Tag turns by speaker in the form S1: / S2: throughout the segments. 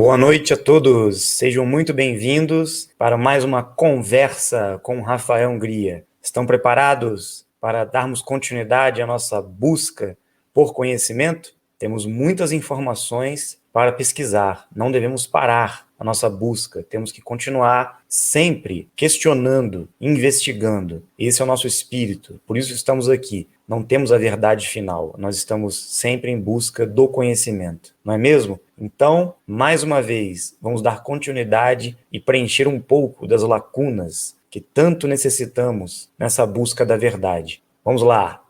S1: Boa noite a todos, sejam muito bem-vindos para mais uma conversa com Rafael Hungria. Estão preparados para darmos continuidade à nossa busca por conhecimento? Temos muitas informações para pesquisar, não devemos parar a nossa busca, temos que continuar sempre questionando, investigando. Esse é o nosso espírito, por isso estamos aqui. Não temos a verdade final, nós estamos sempre em busca do conhecimento, não é mesmo? Então, mais uma vez, vamos dar continuidade e preencher um pouco das lacunas que tanto necessitamos nessa busca da verdade. Vamos lá!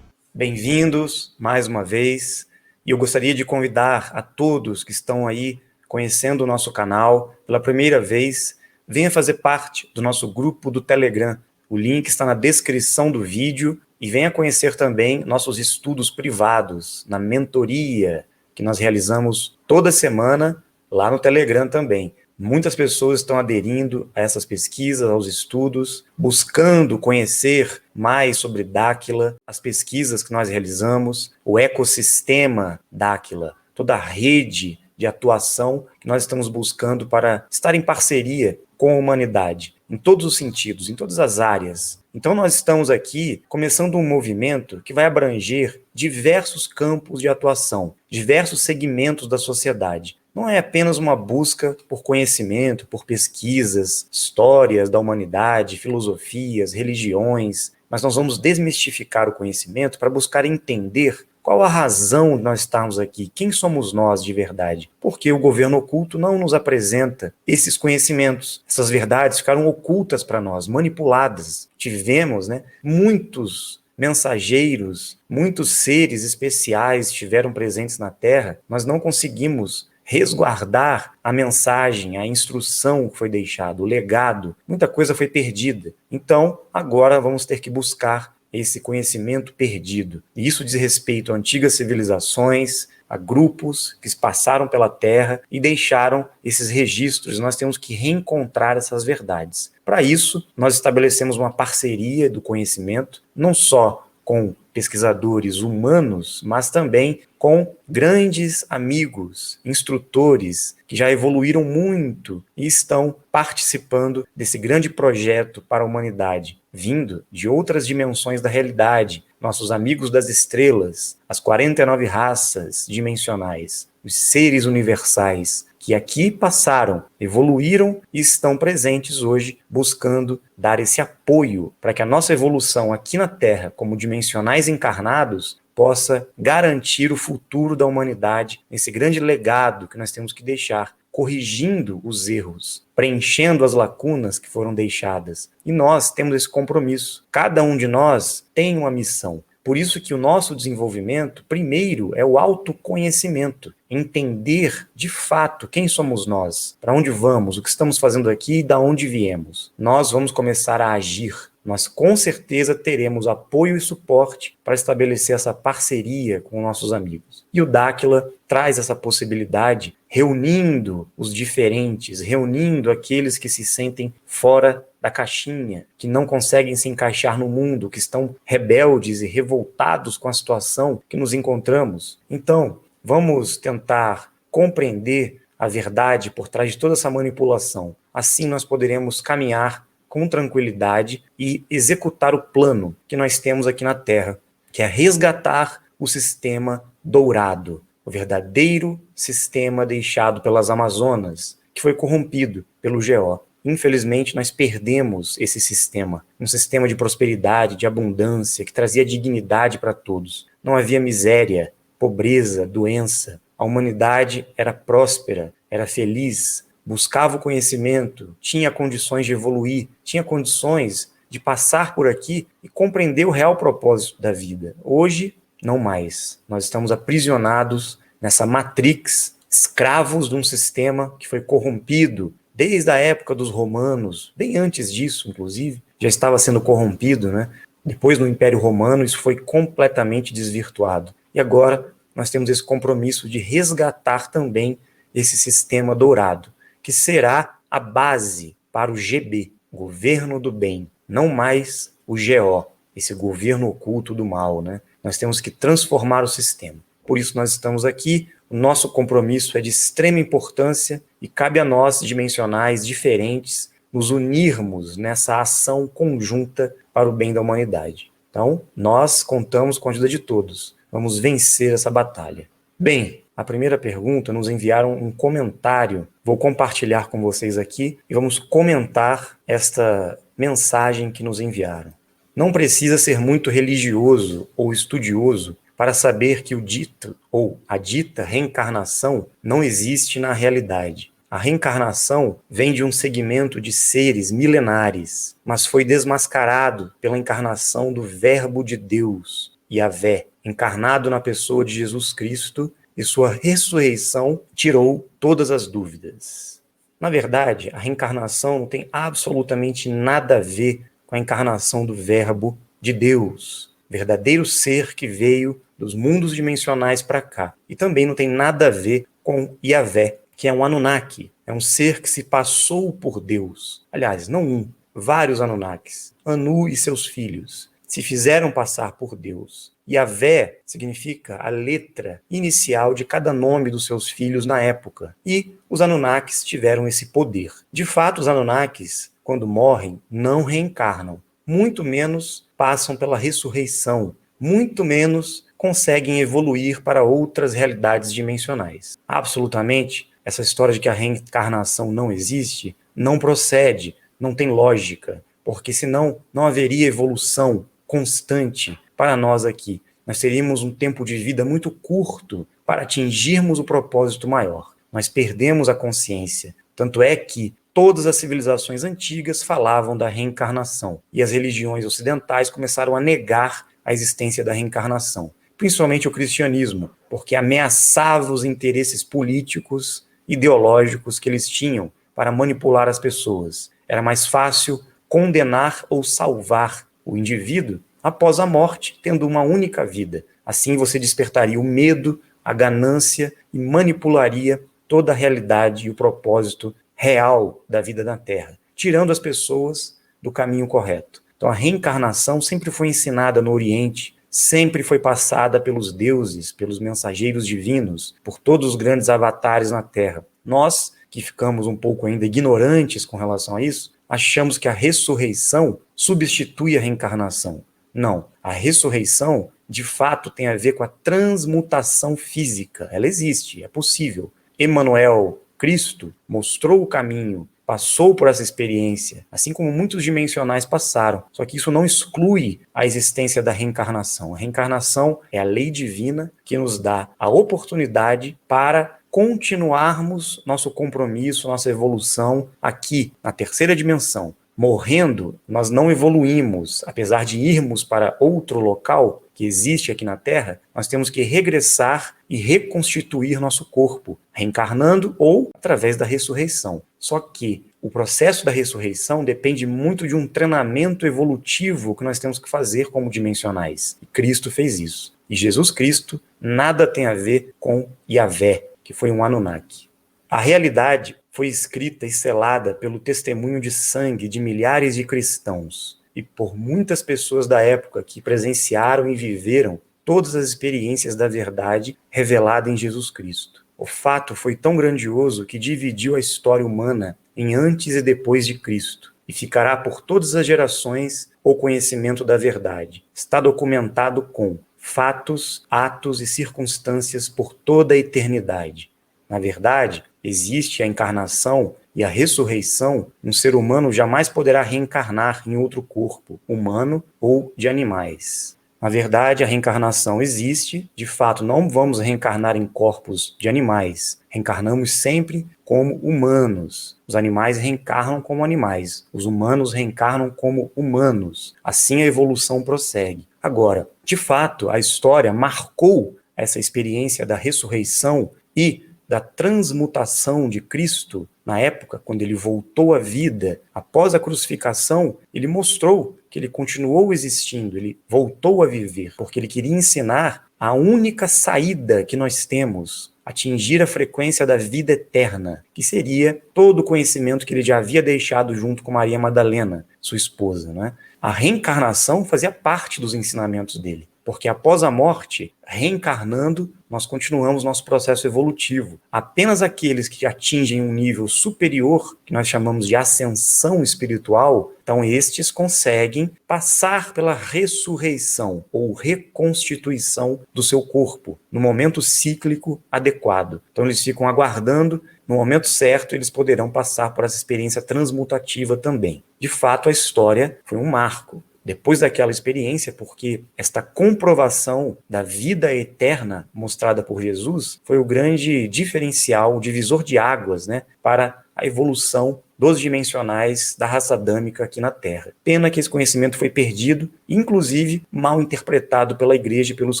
S1: Bem-vindos mais uma vez, e eu gostaria de convidar a todos que estão aí conhecendo o nosso canal pela primeira vez, venha fazer parte do nosso grupo do Telegram. O link está na descrição do vídeo e venha conhecer também nossos estudos privados na mentoria que nós realizamos toda semana lá no Telegram também. Muitas pessoas estão aderindo a essas pesquisas, aos estudos, buscando conhecer mais sobre Dáquila, as pesquisas que nós realizamos, o ecossistema Dáquila, toda a rede de atuação que nós estamos buscando para estar em parceria com a humanidade, em todos os sentidos, em todas as áreas. Então nós estamos aqui começando um movimento que vai abranger diversos campos de atuação, diversos segmentos da sociedade. Não é apenas uma busca por conhecimento, por pesquisas, histórias da humanidade, filosofias, religiões, mas nós vamos desmistificar o conhecimento para buscar entender qual a razão de nós estarmos aqui, quem somos nós de verdade. Porque o governo oculto não nos apresenta esses conhecimentos, essas verdades ficaram ocultas para nós, manipuladas. Tivemos, muitos mensageiros, muitos seres especiais estiveram presentes na Terra, nós não conseguimos resguardar a mensagem, a instrução que foi deixada, o legado. Muita coisa foi perdida. Então, agora vamos ter que buscar esse conhecimento perdido. E isso diz respeito a antigas civilizações, a grupos que passaram pela Terra e deixaram esses registros. Nós temos que reencontrar essas verdades. Para isso, nós estabelecemos uma parceria do conhecimento, não só com pesquisadores humanos, mas também com grandes amigos, instrutores que já evoluíram muito e estão participando desse grande projeto para a humanidade, vindo de outras dimensões da realidade, nossos amigos das estrelas, as 49 raças dimensionais, os seres universais que aqui passaram, evoluíram e estão presentes hoje, buscando dar esse apoio para que a nossa evolução aqui na Terra, como dimensionais encarnados, possa garantir o futuro da humanidade, esse grande legado que nós temos que deixar, corrigindo os erros, preenchendo as lacunas que foram deixadas. E nós temos esse compromisso. Cada um de nós tem uma missão. Por isso que o nosso desenvolvimento, primeiro, é o autoconhecimento. Entender, de fato, quem somos nós, para onde vamos, o que estamos fazendo aqui e de onde viemos. Nós vamos começar a agir. Nós, com certeza, teremos apoio e suporte para estabelecer essa parceria com nossos amigos. E o Dáquila traz essa possibilidade, reunindo os diferentes, reunindo aqueles que se sentem fora da caixinha, que não conseguem se encaixar no mundo, que estão rebeldes e revoltados com a situação que nos encontramos. Então, vamos tentar compreender a verdade por trás de toda essa manipulação. Assim nós poderemos caminhar com tranquilidade e executar o plano que nós temos aqui na Terra, que é resgatar o sistema dourado, o verdadeiro sistema deixado pelas Amazonas, que foi corrompido pelo GO. Infelizmente, nós perdemos esse sistema, um sistema de prosperidade, de abundância, que trazia dignidade para todos. Não havia miséria, pobreza, doença. A humanidade era próspera, era feliz, buscava o conhecimento, tinha condições de evoluir, tinha condições de passar por aqui e compreender o real propósito da vida. Hoje, não mais. Nós estamos aprisionados nessa matrix, escravos de um sistema que foi corrompido desde a época dos romanos, bem antes disso, inclusive, já estava sendo corrompido, né? Depois, no Império Romano, isso foi completamente desvirtuado. E agora, nós temos esse compromisso de resgatar também esse sistema dourado, que será a base para o GB, Governo do Bem, não mais o GO, esse governo oculto do mal, né? Nós temos que transformar o sistema. Por isso nós estamos aqui, o nosso compromisso é de extrema importância e cabe a nós, dimensionais diferentes, nos unirmos nessa ação conjunta para o bem da humanidade. Então, nós contamos com a ajuda de todos. Vamos vencer essa batalha. Bem, a primeira pergunta, nos enviaram um comentário. Vou compartilhar com vocês aqui e vamos comentar esta mensagem que nos enviaram. Não precisa ser muito religioso ou estudioso para saber que o dito ou a dita reencarnação não existe na realidade. A reencarnação vem de um segmento de seres milenares, mas foi desmascarado pela encarnação do Verbo de Deus, Yahvé, encarnado na pessoa de Jesus Cristo, e sua ressurreição tirou todas as dúvidas. Na verdade, a reencarnação não tem absolutamente nada a ver com a encarnação do Verbo de Deus, verdadeiro ser que veio dos mundos dimensionais para cá. E também não tem nada a ver com Yahvé, que é um Anunnaki, é um ser que se passou por Deus. Aliás, não um, vários Anunnakis, Anu e seus filhos, se fizeram passar por Deus. Yahvé significa a letra inicial de cada nome dos seus filhos na época. E os Anunnakis tiveram esse poder. De fato, os Anunnakis, quando morrem, não reencarnam. Muito menos passam pela ressurreição. Muito menos conseguem evoluir para outras realidades dimensionais. Absolutamente, essa história de que a reencarnação não existe, não procede, não tem lógica. Porque senão não haveria evolução constante para nós aqui. Nós teríamos um tempo de vida muito curto para atingirmos o propósito maior. Nós perdemos a consciência. Tanto é que todas as civilizações antigas falavam da reencarnação e as religiões ocidentais começaram a negar a existência da reencarnação. Principalmente o cristianismo, porque ameaçava os interesses políticos, ideológicos que eles tinham para manipular as pessoas. Era mais fácil condenar ou salvar o indivíduo após a morte, tendo uma única vida. Assim você despertaria o medo, a ganância e manipularia toda a realidade e o propósito real da vida na Terra, tirando as pessoas do caminho correto. Então a reencarnação sempre foi ensinada no Oriente, sempre foi passada pelos deuses, pelos mensageiros divinos, por todos os grandes avatares na Terra. Nós, que ficamos um pouco ainda ignorantes com relação a isso, achamos que a ressurreição substitui a reencarnação. Não, a ressurreição, de fato, tem a ver com a transmutação física. Ela existe, é possível. Emmanuel, Cristo, mostrou o caminho, passou por essa experiência, assim como muitos dimensionais passaram. Só que isso não exclui a existência da reencarnação. A reencarnação é a lei divina que nos dá a oportunidade para continuarmos nosso compromisso, nossa evolução aqui, na terceira dimensão. Morrendo, nós não evoluímos, apesar de irmos para outro local que existe aqui na Terra, nós temos que regressar e reconstituir nosso corpo, reencarnando ou através da ressurreição. Só que o processo da ressurreição depende muito de um treinamento evolutivo que nós temos que fazer como dimensionais. E Cristo fez isso. E Jesus Cristo nada tem a ver com Yahvé, que foi um Anunnaki. A realidade foi escrita e selada pelo testemunho de sangue de milhares de cristãos e por muitas pessoas da época que presenciaram e viveram todas as experiências da verdade revelada em Jesus Cristo. O fato foi tão grandioso que dividiu a história humana em antes e depois de Cristo e ficará por todas as gerações o conhecimento da verdade. Está documentado com fatos, atos e circunstâncias por toda a eternidade. Na verdade, existe a encarnação e a ressurreição, um ser humano jamais poderá reencarnar em outro corpo, humano ou de animais. Na verdade, a reencarnação existe, de fato, não vamos reencarnar em corpos de animais, reencarnamos sempre como humanos. Os animais reencarnam como animais, os humanos reencarnam como humanos. Assim a evolução prossegue. Agora, de fato, a história marcou essa experiência da ressurreição e da transmutação de Cristo. Na época, quando ele voltou à vida, após a crucificação, ele mostrou que ele continuou existindo, ele voltou a viver, porque ele queria ensinar a única saída que nós temos, atingir a frequência da vida eterna, que seria todo o conhecimento que ele já havia deixado junto com Maria Madalena, sua esposa, né? A reencarnação fazia parte dos ensinamentos dele, porque após a morte, reencarnando, nós continuamos nosso processo evolutivo. Apenas aqueles que atingem um nível superior, que nós chamamos de ascensão espiritual, então estes conseguem passar pela ressurreição ou reconstituição do seu corpo, no momento cíclico adequado. Então eles ficam aguardando, no momento certo eles poderão passar por essa experiência transmutativa também. De fato, a história foi um marco. Depois daquela experiência, porque esta comprovação da vida eterna mostrada por Jesus foi o grande diferencial, o divisor de águas, né, para a evolução dos dimensionais da raça adâmica aqui na Terra. Pena que esse conhecimento foi perdido, inclusive mal interpretado pela Igreja e pelos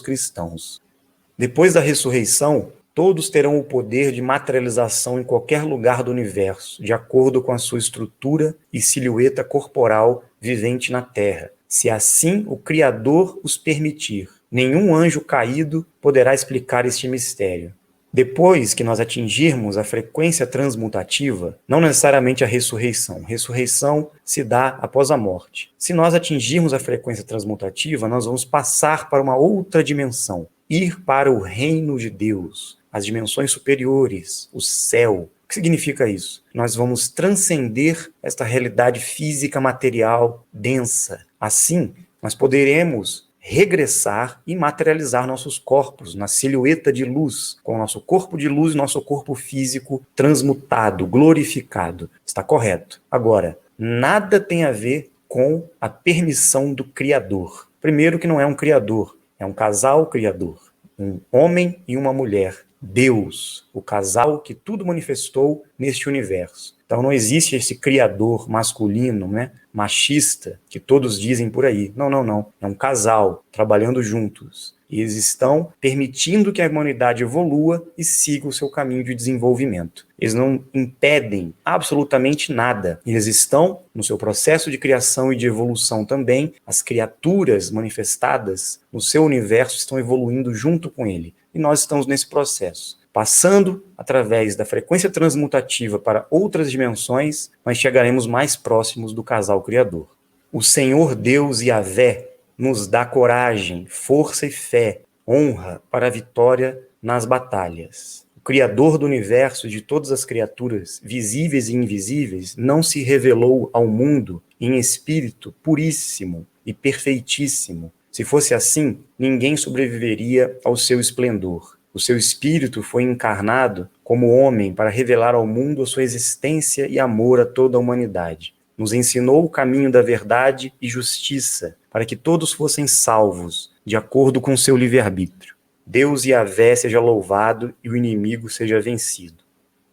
S1: cristãos. Depois da ressurreição, todos terão o poder de materialização em qualquer lugar do universo, de acordo com a sua estrutura e silhueta corporal vivente na Terra, se assim o Criador os permitir. Nenhum anjo caído poderá explicar este mistério. Depois que nós atingirmos a frequência transmutativa, não necessariamente a ressurreição. Ressurreição se dá após a morte. Se nós atingirmos a frequência transmutativa, nós vamos passar para uma outra dimensão, ir para o reino de Deus, as dimensões superiores, o céu. O que significa isso? Nós vamos transcender esta realidade física material densa. Assim, nós poderemos regressar e materializar nossos corpos na silhueta de luz, com o nosso corpo de luz e nosso corpo físico transmutado, glorificado. Está correto. Agora, nada tem a ver com a permissão do Criador. Primeiro que não é um Criador, é um casal criador, um homem e uma mulher. Deus, o casal que tudo manifestou neste universo. Então não existe esse criador masculino, né, machista, que todos dizem por aí. Não, não, não. É um casal trabalhando juntos. E eles estão permitindo que a humanidade evolua e siga o seu caminho de desenvolvimento. Eles não impedem absolutamente nada. Eles estão no seu processo de criação e de evolução também. As criaturas manifestadas no seu universo estão evoluindo junto com ele. E nós estamos nesse processo. Passando através da frequência transmutativa para outras dimensões, nós chegaremos mais próximos do casal criador. O Senhor Deus Yahvé nos dá coragem, força e fé, honra para a vitória nas batalhas. O Criador do universo e de todas as criaturas, visíveis e invisíveis, não se revelou ao mundo em espírito puríssimo e perfeitíssimo. Se fosse assim, ninguém sobreviveria ao seu esplendor. O seu espírito foi encarnado como homem para revelar ao mundo a sua existência e amor a toda a humanidade. Nos ensinou o caminho da verdade e justiça, para que todos fossem salvos, de acordo com seu livre-arbítrio. Deus Yahvé seja louvado e o inimigo seja vencido.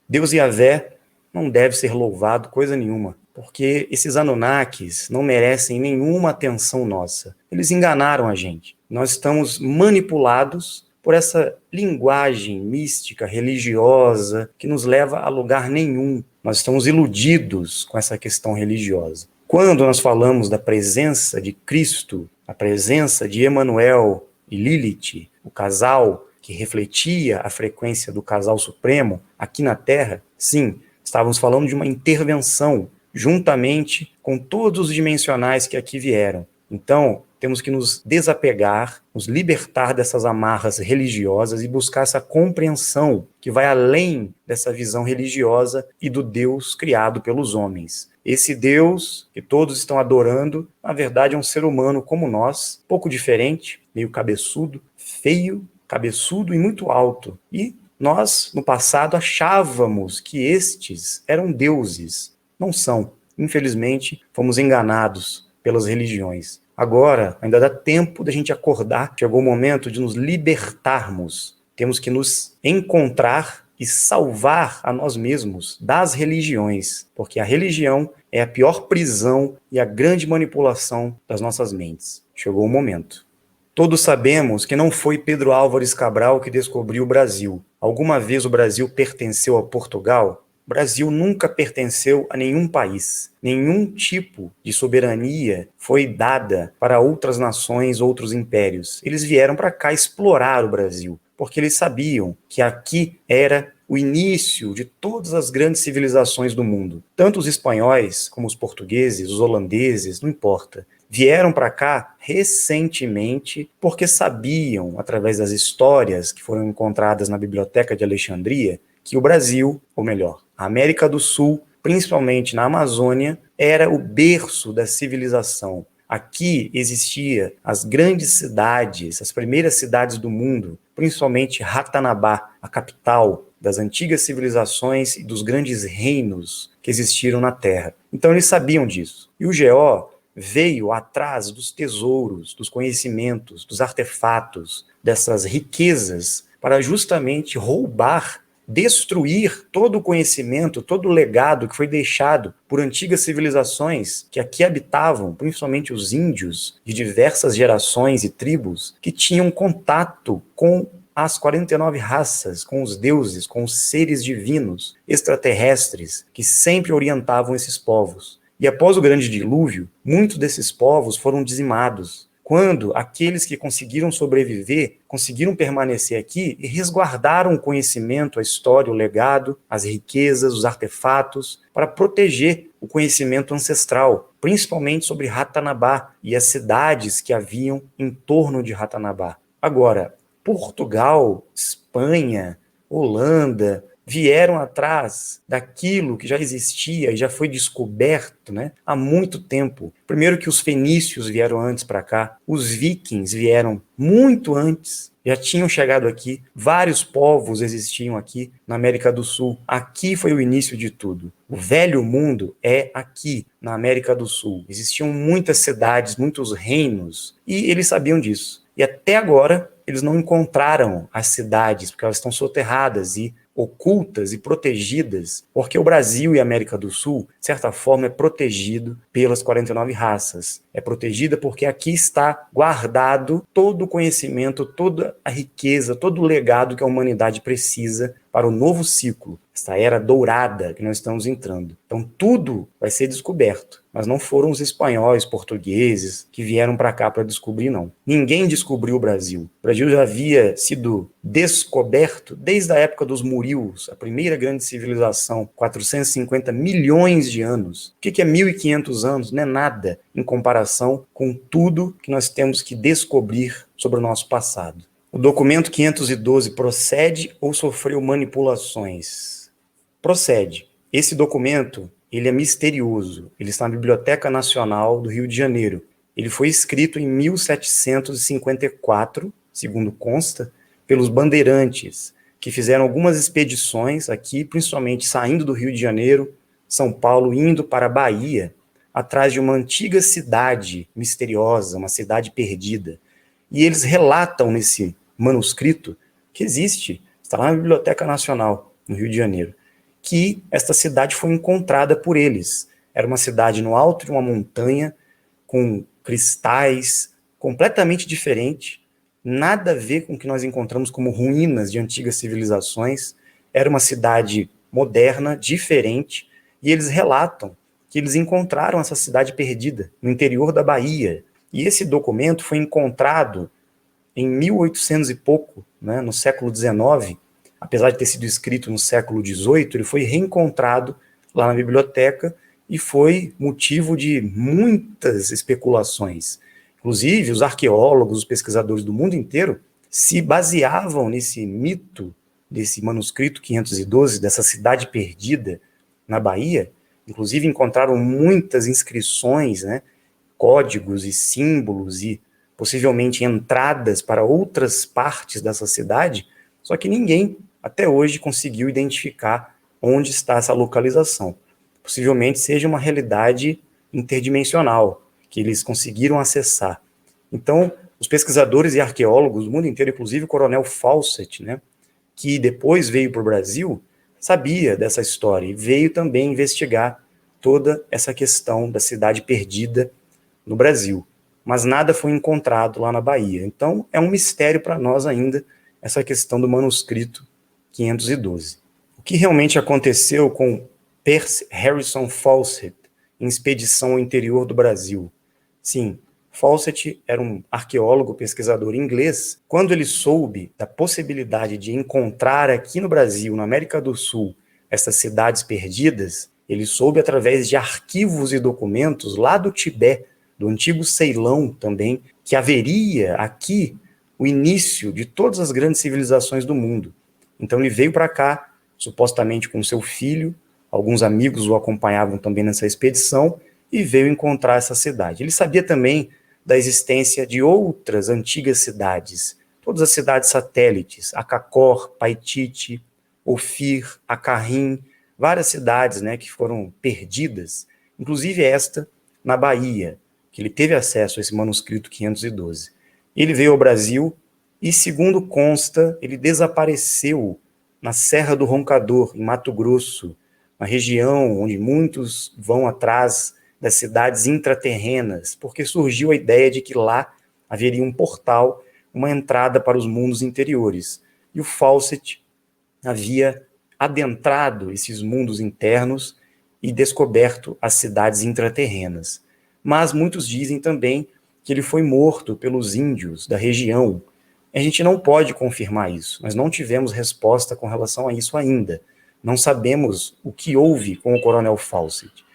S1: Deus Yahvé não deve ser louvado coisa nenhuma, porque esses Anunnakis não merecem nenhuma atenção nossa. Eles enganaram a gente. Nós estamos manipulados por essa linguagem mística, religiosa, que nos leva a lugar nenhum. Nós estamos iludidos com essa questão religiosa. Quando nós falamos da presença de Cristo, a presença de Emanuel e Lilith, o casal que refletia a frequência do casal supremo aqui na Terra, sim, estávamos falando de uma intervenção, juntamente com todos os dimensionais que aqui vieram. Então, temos que nos desapegar, nos libertar dessas amarras religiosas e buscar essa compreensão que vai além dessa visão religiosa e do Deus criado pelos homens. Esse Deus que todos estão adorando, na verdade é um ser humano como nós, pouco diferente, meio cabeçudo, feio, cabeçudo e muito alto. E Nós, no passado, achávamos que estes eram deuses. Não são. Infelizmente, fomos enganados pelas religiões. Agora, ainda dá tempo da gente acordar. Chegou o momento de nos libertarmos. Temos que nos encontrar e salvar a nós mesmos das religiões, porque a religião é a pior prisão e a grande manipulação das nossas mentes. Chegou o momento. Todos sabemos que não foi Pedro Álvares Cabral que descobriu o Brasil. Alguma vez o Brasil pertenceu a Portugal? O Brasil nunca pertenceu a nenhum país. Nenhum tipo de soberania foi dada para outras nações, outros impérios. Eles vieram para cá explorar o Brasil, porque eles sabiam que aqui era o início de todas as grandes civilizações do mundo. Tanto os espanhóis como os portugueses, os holandeses, não importa. Vieram para cá recentemente porque sabiam, através das histórias que foram encontradas na Biblioteca de Alexandria, que o Brasil, ou melhor, a América do Sul, principalmente na Amazônia, era o berço da civilização. Aqui existiam as grandes cidades, as primeiras cidades do mundo, principalmente Ratanabá, a capital das antigas civilizações e dos grandes reinos que existiram na Terra. Então eles sabiam disso. E o GO veio atrás dos tesouros, dos conhecimentos, dos artefatos, dessas riquezas, para justamente roubar, destruir todo o conhecimento, todo o legado que foi deixado por antigas civilizações que aqui habitavam, principalmente os índios de diversas gerações e tribos, que tinham contato com as 49 raças, com os deuses, com os seres divinos, extraterrestres, que sempre orientavam esses povos. E após o grande dilúvio, muitos desses povos foram dizimados. Quando aqueles que conseguiram sobreviver, conseguiram permanecer aqui e resguardaram o conhecimento, a história, o legado, as riquezas, os artefatos, para proteger o conhecimento ancestral, principalmente sobre Ratanabá e as cidades que haviam em torno de Ratanabá. Agora, Portugal, Espanha, Holanda, vieram atrás daquilo que já existia e já foi descoberto, né, há muito tempo. Primeiro que os fenícios vieram antes para cá, os vikings vieram muito antes, já tinham chegado aqui, vários povos existiam aqui na América do Sul. Aqui foi o início de tudo. O velho mundo é aqui, na América do Sul. Existiam muitas cidades, muitos reinos, e eles sabiam disso. E até agora, eles não encontraram as cidades, porque elas estão soterradas e ocultas e protegidas, porque o Brasil e a América do Sul, de certa forma, é protegido pelas 49 raças. É protegida porque aqui está guardado todo o conhecimento, toda a riqueza, todo o legado que a humanidade precisa para o novo ciclo, esta era dourada que nós estamos entrando. Então tudo vai ser descoberto, mas não foram os espanhóis, portugueses que vieram para cá para descobrir, não. Ninguém descobriu o Brasil. O Brasil já havia sido descoberto desde a época dos Murios, a primeira grande civilização, 450 milhões de anos. O que é 1.500 anos? Não é nada em comparação com tudo que nós temos que descobrir sobre o nosso passado. O documento 512 procede ou sofreu manipulações? Procede. Esse documento, ele é misterioso. Ele está na Biblioteca Nacional do Rio de Janeiro. Ele foi escrito em 1754, segundo consta, pelos bandeirantes, que fizeram algumas expedições aqui, principalmente saindo do Rio de Janeiro, São Paulo, indo para a Bahia, atrás de uma antiga cidade misteriosa, uma cidade perdida. E eles relatam nesse manuscrito que existe, está lá na Biblioteca Nacional, no Rio de Janeiro, que esta cidade foi encontrada por eles. Era uma cidade no alto de uma montanha, com cristais, completamente diferente, nada a ver com o que nós encontramos como ruínas de antigas civilizações. Era uma cidade moderna, diferente, e eles relatam que eles encontraram essa cidade perdida no interior da Bahia. E esse documento foi encontrado em 1800 e pouco, né, no século XIX, apesar de ter sido escrito no século XVIII, ele foi reencontrado lá na biblioteca e foi motivo de muitas especulações. Inclusive, os arqueólogos, os pesquisadores do mundo inteiro se baseavam nesse mito, desse manuscrito 512, dessa cidade perdida na Bahia. Inclusive, encontraram muitas inscrições, né, códigos e símbolos e possivelmente entradas para outras partes dessa cidade, só que ninguém até hoje conseguiu identificar onde está essa localização. Possivelmente seja uma realidade interdimensional, que eles conseguiram acessar. Então, os pesquisadores e arqueólogos do mundo inteiro, inclusive o coronel Fawcett, né, que depois veio para o Brasil, sabia dessa história e veio também investigar toda essa questão da cidade perdida no Brasil. Mas nada foi encontrado lá na Bahia. Então, é um mistério para nós ainda essa questão do manuscrito 512. O que realmente aconteceu com Percy Harrison Fawcett em expedição ao interior do Brasil? Sim, Fawcett era um arqueólogo, pesquisador inglês. Quando ele soube da possibilidade de encontrar aqui no Brasil, na América do Sul, essas cidades perdidas, ele soube através de arquivos e documentos lá do Tibete, do antigo Ceilão também, que haveria aqui o início de todas as grandes civilizações do mundo. Então ele veio para cá, supostamente com seu filho, alguns amigos o acompanhavam também nessa expedição, e veio encontrar essa cidade. Ele sabia também da existência de outras antigas cidades, todas as cidades satélites, Acacor, Paitite, Ofir, Acarrim, várias cidades, né, que foram perdidas, inclusive esta na Bahia, que ele teve acesso a esse manuscrito 512. Ele veio ao Brasil e, segundo consta, ele desapareceu na Serra do Roncador, em Mato Grosso, uma região onde muitos vão atrás das cidades intraterrenas, porque surgiu a ideia de que lá haveria um portal, uma entrada para os mundos interiores. E o Fawcett havia adentrado esses mundos internos e descoberto as cidades intraterrenas. Mas muitos dizem também que ele foi morto pelos índios da região. A gente não pode confirmar isso, nós não tivemos resposta com relação a isso ainda. Não sabemos o que houve com o coronel Fawcett.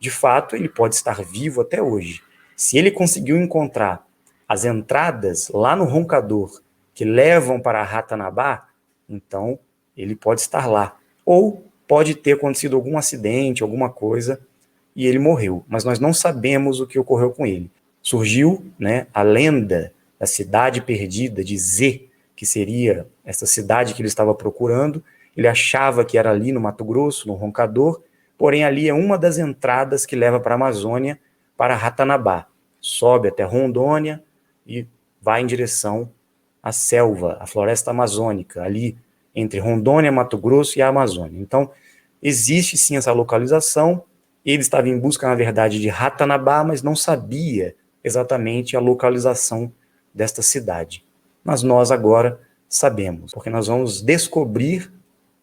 S1: De fato, ele pode estar vivo até hoje. Se ele conseguiu encontrar as entradas lá no Roncador que levam para Ratanabá, então ele pode estar lá. Ou pode ter acontecido algum acidente, alguma coisa, e ele morreu. Mas nós não sabemos o que ocorreu com ele. Surgiu, né, a lenda da cidade perdida de Z, que seria essa cidade que ele estava procurando. Ele achava que era ali no Mato Grosso, no Roncador, porém ali é uma das entradas que leva para a Amazônia, para Ratanabá. Sobe até Rondônia e vai em direção à selva, à floresta amazônica, ali entre Rondônia, Mato Grosso e a Amazônia. Então, existe sim essa localização. Ele estava em busca, na verdade, de Ratanabá, mas não sabia exatamente a localização desta cidade. Mas nós agora sabemos, porque nós vamos descobrir,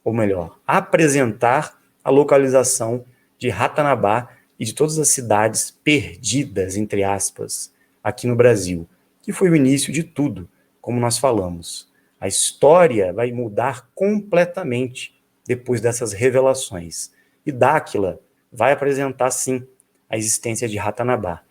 S1: ou melhor, apresentar a localização de Ratanabá e de todas as cidades perdidas, entre aspas, aqui no Brasil, que foi o início de tudo, como nós falamos. A história vai mudar completamente depois dessas revelações. E Dáquila vai apresentar, sim, a existência de Ratanabá.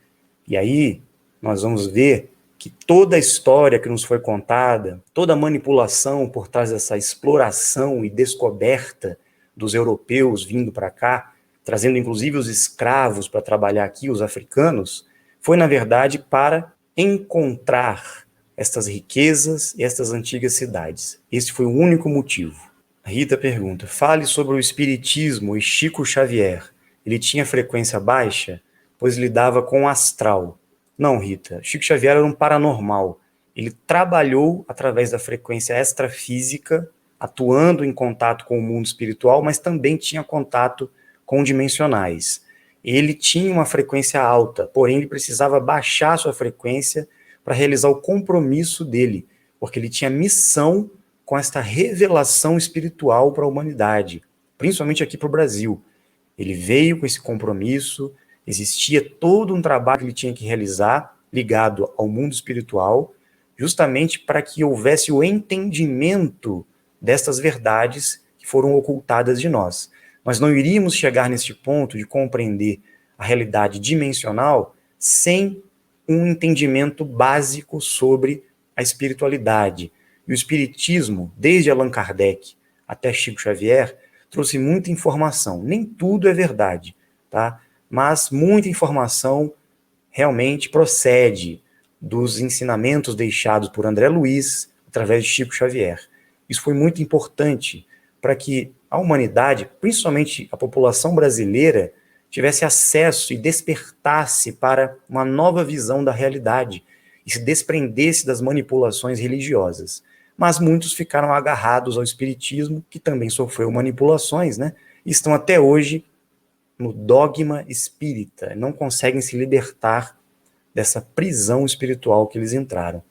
S1: E aí nós vamos ver que toda a história que nos foi contada, toda a manipulação por trás dessa exploração e descoberta dos europeus vindo para cá, trazendo inclusive os escravos para trabalhar aqui, os africanos, foi, na verdade, para encontrar estas riquezas e estas antigas cidades. Esse foi o único motivo. A Rita pergunta, fale sobre o espiritismo e Chico Xavier. Ele tinha frequência baixa, pois lidava com o astral. Não, Rita, Chico Xavier era um paranormal. Ele trabalhou através da frequência extrafísica, atuando em contato com o mundo espiritual, mas também tinha contato com dimensionais. Ele tinha uma frequência alta, porém ele precisava baixar sua frequência para realizar o compromisso dele, porque ele tinha missão com esta revelação espiritual para a humanidade, principalmente aqui para o Brasil. Ele veio com esse compromisso, existia todo um trabalho que ele tinha que realizar, ligado ao mundo espiritual, justamente para que houvesse o entendimento destas verdades que foram ocultadas de nós. Nós não iríamos chegar neste ponto de compreender a realidade dimensional sem um entendimento básico sobre a espiritualidade. E o espiritismo, desde Allan Kardec até Chico Xavier, trouxe muita informação. Nem tudo é verdade, tá? Mas muita informação realmente procede dos ensinamentos deixados por André Luiz através de Chico Xavier. Isso foi muito importante para que a humanidade, principalmente a população brasileira, tivesse acesso e despertasse para uma nova visão da realidade e se desprendesse das manipulações religiosas. Mas muitos ficaram agarrados ao espiritismo, que também sofreu manipulações, né? E estão até hoje no dogma espírita, não conseguem se libertar dessa prisão espiritual que eles entraram.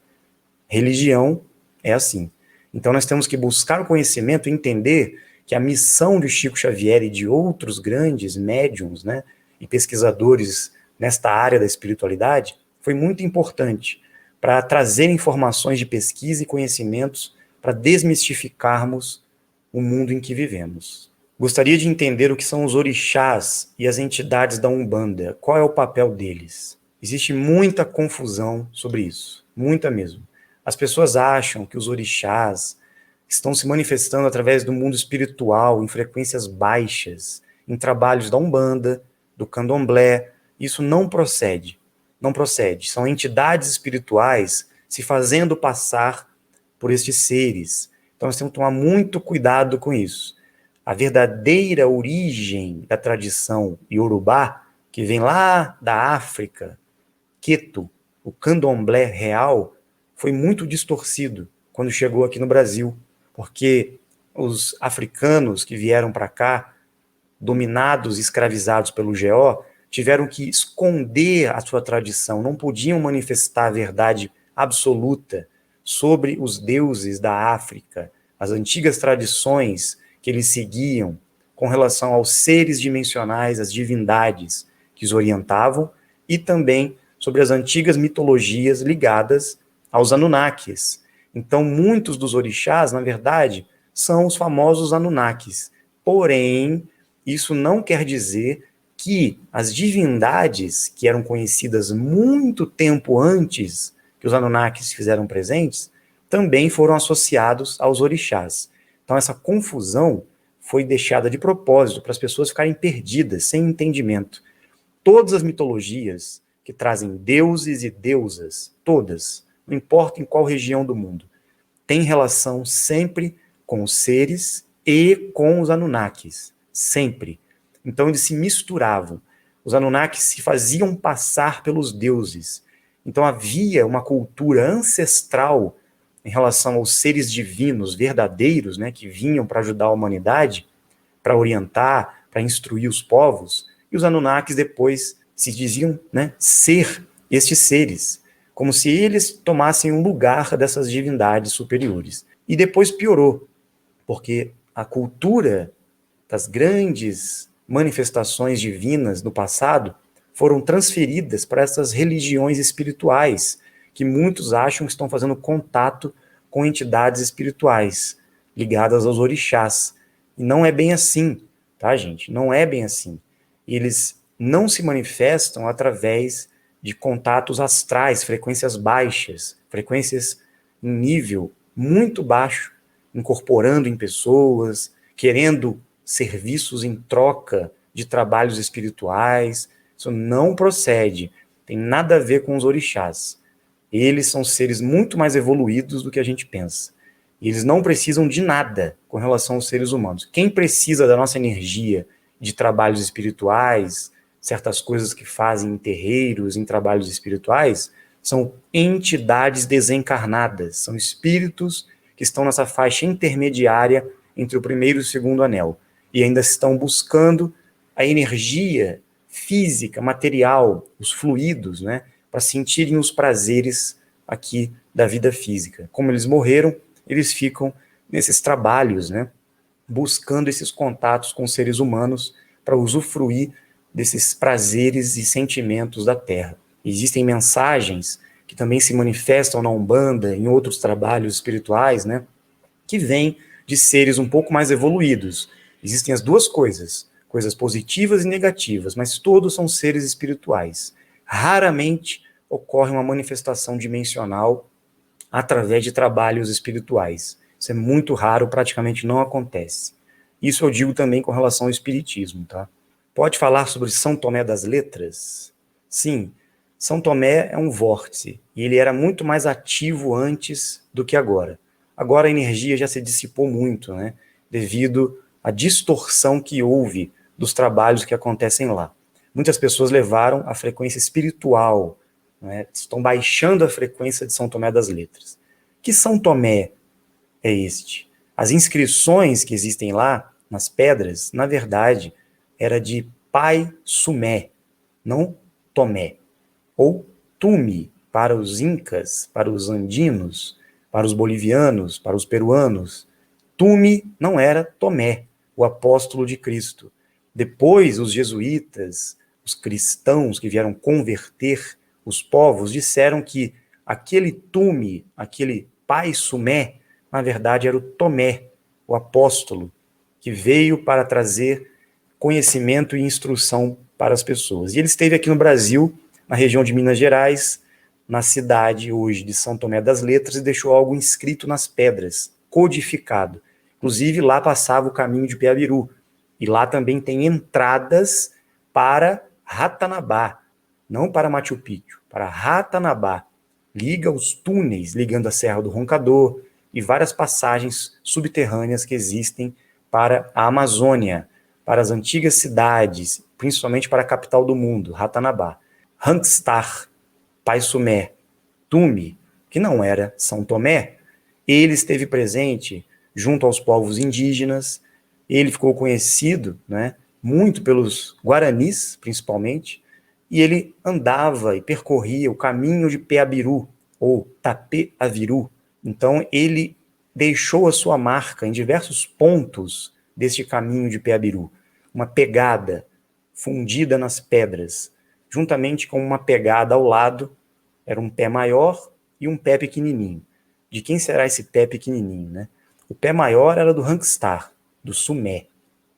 S1: Religião é assim. Então nós temos que buscar o conhecimento e entender que a missão de Chico Xavier e de outros grandes médiums, né, e pesquisadores nesta área da espiritualidade foi muito importante para trazer informações de pesquisa e conhecimentos para desmistificarmos o mundo em que vivemos. Gostaria de entender o que são os orixás e as entidades da Umbanda. Qual é o papel deles? Existe muita confusão sobre isso, muita mesmo. As pessoas acham que os orixás estão se manifestando através do mundo espiritual, em frequências baixas, em trabalhos da Umbanda, do Candomblé. Isso não procede. Não procede. São entidades espirituais se fazendo passar por estes seres. Então nós temos que tomar muito cuidado com isso. A verdadeira origem da tradição iorubá, que vem lá da África, Queto, o candomblé real, foi muito distorcido quando chegou aqui no Brasil, porque os africanos que vieram para cá, dominados e escravizados pelo GO, tiveram que esconder a sua tradição, não podiam manifestar a verdade absoluta sobre os deuses da África, as antigas tradições que eles seguiam com relação aos seres dimensionais, as divindades que os orientavam, e também sobre as antigas mitologias ligadas aos Anunnakis. Então, muitos dos orixás, na verdade, são os famosos Anunnakis. Porém, isso não quer dizer que as divindades que eram conhecidas muito tempo antes que os Anunnakis fizeram presentes, também foram associados aos orixás. Então, essa confusão foi deixada de propósito para as pessoas ficarem perdidas, sem entendimento. Todas as mitologias que trazem deuses e deusas, todas, não importa em qual região do mundo, têm relação sempre com os seres e com os Anunnakis, sempre. Então eles se misturavam. Os Anunnakis se faziam passar pelos deuses. Então havia uma cultura ancestral em relação aos seres divinos verdadeiros, né, que vinham para ajudar a humanidade, para orientar, para instruir os povos, e os Anunnakis depois se diziam, né, ser estes seres, como se eles tomassem um lugar dessas divindades superiores. E depois piorou, porque a cultura das grandes manifestações divinas no passado foram transferidas para essas religiões espirituais, que muitos acham que estão fazendo contato com entidades espirituais, ligadas aos orixás. E não é bem assim, tá, gente? Não é bem assim. Eles não se manifestam através de contatos astrais, frequências baixas, frequências em nível muito baixo, incorporando em pessoas, querendo serviços em troca de trabalhos espirituais. Isso não procede, tem nada a ver com os orixás. Eles são seres muito mais evoluídos do que a gente pensa. E eles não precisam de nada com relação aos seres humanos. Quem precisa da nossa energia, de trabalhos espirituais, certas coisas que fazem em terreiros, em trabalhos espirituais, são entidades desencarnadas, são espíritos que estão nessa faixa intermediária entre o primeiro e o segundo anel, e ainda estão buscando a energia física, material, os fluidos, né, para sentirem os prazeres aqui da vida física. Como eles morreram, eles ficam nesses trabalhos, né, buscando esses contatos com seres humanos para usufruir desses prazeres e sentimentos da Terra. Existem mensagens que também se manifestam na Umbanda, em outros trabalhos espirituais, né, que vêm de seres um pouco mais evoluídos. Existem as duas coisas, coisas positivas e negativas, mas todos são seres espirituais. Raramente ocorre uma manifestação dimensional através de trabalhos espirituais. Isso é muito raro, praticamente não acontece. Isso eu digo também com relação ao espiritismo, tá? Pode falar sobre São Tomé das Letras? Sim, São Tomé é um vórtice, e ele era muito mais ativo antes do que agora. agora a energia já se dissipou muito, né? Devido à distorção que houve dos trabalhos que acontecem lá. Muitas pessoas levaram a frequência espiritual, né? Estão baixando a frequência de São Tomé das Letras. Que São Tomé é este? As inscrições que existem lá, nas pedras, na verdade, era de Pai Sumé, não Tomé, ou Tumi, para os incas, para os andinos, para os bolivianos, para os peruanos. Tumi não era Tomé, o apóstolo de Cristo. Depois, os jesuítas, os cristãos que vieram converter os povos, disseram que aquele Tumi, aquele Pai Sumé, na verdade era o Tomé, o apóstolo, que veio para trazer conhecimento e instrução para as pessoas. E ele esteve aqui no Brasil, na região de Minas Gerais, na cidade hoje de São Tomé das Letras, e deixou algo inscrito nas pedras, codificado. Inclusive, lá passava o caminho de Piabiru. E lá também tem entradas para Ratanabá, não para Machu Picchu, para Ratanabá. Liga os túneis, ligando a Serra do Roncador e várias passagens subterrâneas que existem para a Amazônia, para as antigas cidades, principalmente para a capital do mundo, Ratanabá. Rangstar, Pai Sumé, Tumi, que não era São Tomé, ele esteve presente junto aos povos indígenas, ele ficou conhecido, né, muito pelos guaranis, principalmente, e ele andava e percorria o caminho de Peabiru, ou Tapeaviru. Então, ele deixou a sua marca em diversos pontos deste caminho de Peabiru, uma pegada fundida nas pedras, juntamente com uma pegada ao lado, era um pé maior e um pé pequenininho. De quem será esse pé pequenininho, né? O pé maior era do Rangstar, do Sumé,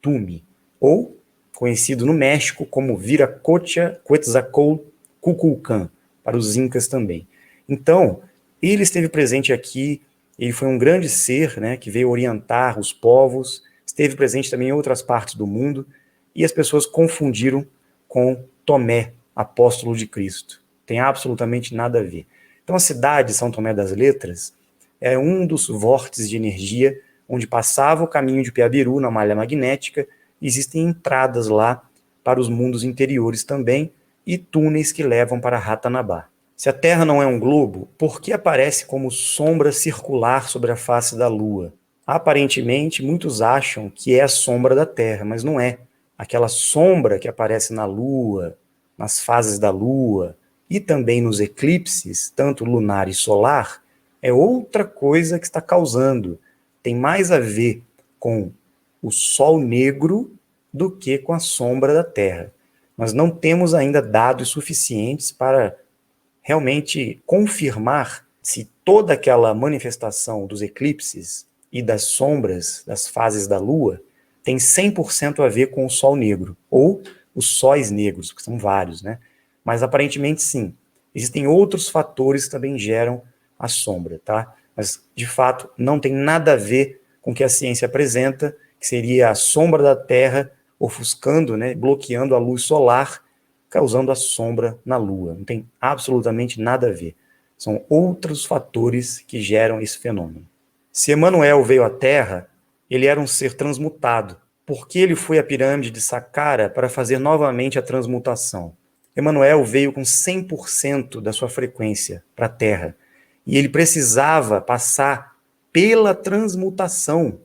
S1: Tumi, ou conhecido no México como Viracocha Quetzalcóatl Kukulcán, para os incas também. Então, ele esteve presente aqui, ele foi um grande ser, né, que veio orientar os povos, esteve presente também em outras partes do mundo, e as pessoas confundiram com Tomé, apóstolo de Cristo. Tem absolutamente nada a ver. Então, a cidade de São Tomé das Letras é um dos vórtices de energia onde passava o caminho de Piabiru na malha magnética. Existem entradas lá para os mundos interiores também e túneis que levam para Ratanabá. Se a Terra não é um globo, por que aparece como sombra circular sobre a face da Lua? Aparentemente, muitos acham que é a sombra da Terra, mas não é. Aquela sombra que aparece na Lua, nas fases da Lua e também nos eclipses, tanto lunar e solar, é outra coisa que está causando. Tem mais a ver com o Sol negro do que com a sombra da Terra. Nós não temos ainda dados suficientes para realmente confirmar se toda aquela manifestação dos eclipses e das sombras, das fases da Lua, tem 100% a ver com o Sol negro, ou os sóis negros, que são vários, né? Mas aparentemente sim. Existem outros fatores que também geram a sombra, tá? Mas, de fato, não tem nada a ver com o que a ciência apresenta, que seria a sombra da Terra ofuscando, né, bloqueando a luz solar, causando a sombra na Lua. Não tem absolutamente nada a ver. São outros fatores que geram esse fenômeno. Se Emanuel veio à Terra, ele era um ser transmutado. Por que ele foi à pirâmide de Saqqara para fazer novamente a transmutação? Emanuel veio com 100% da sua frequência para a Terra. E ele precisava passar pela transmutação,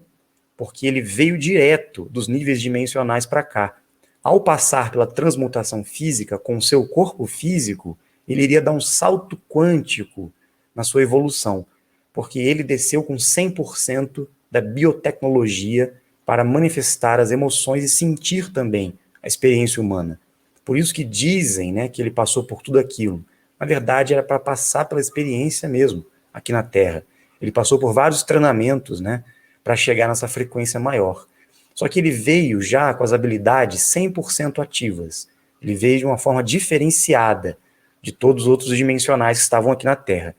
S1: porque ele veio direto dos níveis dimensionais para cá. Ao passar pela transmutação física com o seu corpo físico, ele iria dar um salto quântico na sua evolução, porque ele desceu com 100% da biotecnologia para manifestar as emoções e sentir também a experiência humana. Por isso que dizem, né, que ele passou por tudo aquilo. Na verdade, era para passar pela experiência mesmo, aqui na Terra. Ele passou por vários treinamentos, né, para chegar nessa frequência maior. Só que ele veio já com as habilidades 100% ativas. Ele veio de uma forma diferenciada de todos os outros dimensionais que estavam aqui na Terra.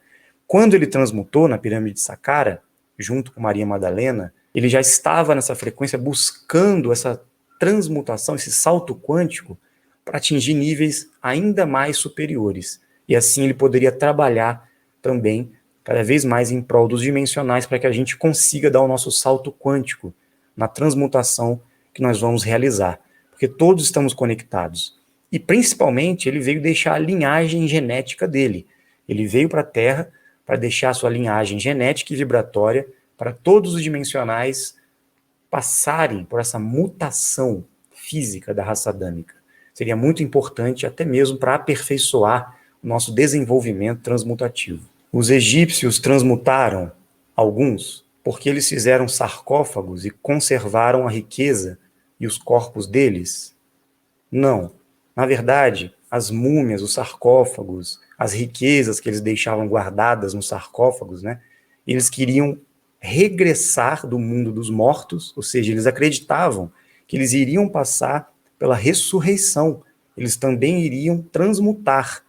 S1: Quando ele transmutou na pirâmide de Saqqara, junto com Maria Madalena, ele já estava nessa frequência buscando essa transmutação, esse salto quântico, para atingir níveis ainda mais superiores. E assim ele poderia trabalhar também cada vez mais em prol dos dimensionais, para que a gente consiga dar o nosso salto quântico na transmutação que nós vamos realizar, porque todos estamos conectados. E, principalmente, ele veio deixar a linhagem genética dele. Ele veio para a Terra para deixar a sua linhagem genética e vibratória para todos os dimensionais passarem por essa mutação física da raça adâmica. Seria muito importante até mesmo para aperfeiçoar o nosso desenvolvimento transmutativo. Os egípcios transmutaram alguns porque eles fizeram sarcófagos e conservaram a riqueza e os corpos deles? Não. Na verdade, as múmias, os sarcófagos, as riquezas que eles deixavam guardadas nos sarcófagos, né, eles queriam regressar do mundo dos mortos, ou seja, eles acreditavam que eles iriam passar pela ressurreição, eles também iriam transmutar.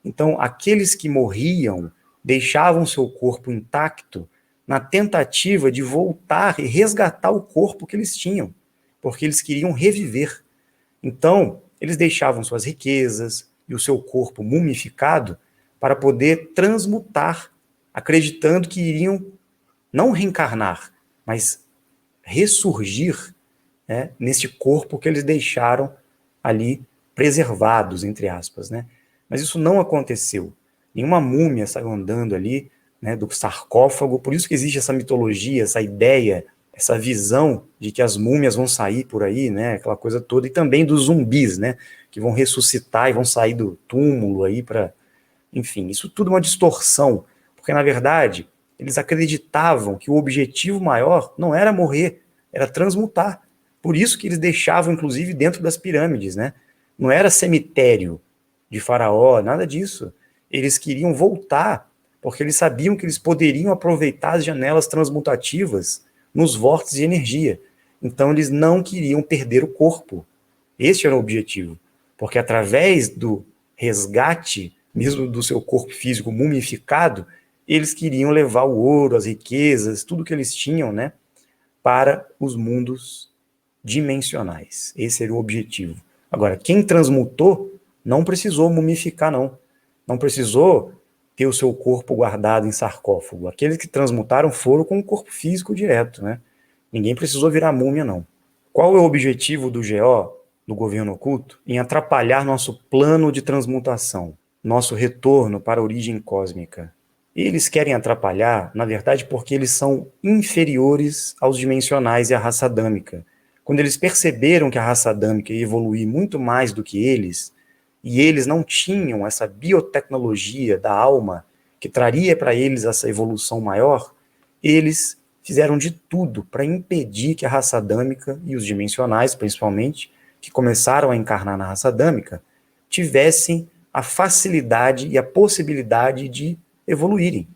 S1: Então, aqueles que morriam deixavam seu corpo intacto na tentativa de voltar e resgatar o corpo que eles tinham, porque eles queriam reviver. Então, eles deixavam suas riquezas e o seu corpo mumificado para poder transmutar, acreditando que iriam não reencarnar, mas ressurgir, né, neste corpo que eles deixaram ali preservados, entre aspas, né? Mas isso não aconteceu. Nenhuma múmia saiu andando ali, né, do sarcófago, por isso que existe essa mitologia, essa ideia, essa visão de que as múmias vão sair por aí, né, aquela coisa toda, e também dos zumbis, né, que vão ressuscitar e vão sair do túmulo aí para... Enfim, isso tudo é uma distorção, porque na verdade eles acreditavam que o objetivo maior não era morrer, era transmutar. Por isso que eles deixavam, inclusive, dentro das pirâmides, né? Não era cemitério de faraó, nada disso. Eles queriam voltar, porque eles sabiam que eles poderiam aproveitar as janelas transmutativas nos vórtices de energia. Então eles não queriam perder o corpo. Este era o objetivo. Porque através do resgate, mesmo do seu corpo físico mumificado, eles queriam levar o ouro, as riquezas, tudo que eles tinham, né, para os mundos dimensionais. Esse era o objetivo. Agora, quem transmutou não precisou mumificar, não. Não precisou ter o seu corpo guardado em sarcófago. Aqueles que transmutaram foram com o corpo físico direto, né? Ninguém precisou virar múmia, não. Qual é o objetivo do GO, do governo oculto? Em atrapalhar nosso plano de transmutação, nosso retorno para a origem cósmica. Eles querem atrapalhar, na verdade, porque eles são inferiores aos dimensionais e à raça adâmica. Quando eles perceberam que a raça adâmica ia evoluir muito mais do que eles, e eles não tinham essa biotecnologia da alma que traria para eles essa evolução maior, eles fizeram de tudo para impedir que a raça adâmica e os dimensionais, principalmente, que começaram a encarnar na raça adâmica, tivessem a facilidade e a possibilidade de evoluírem.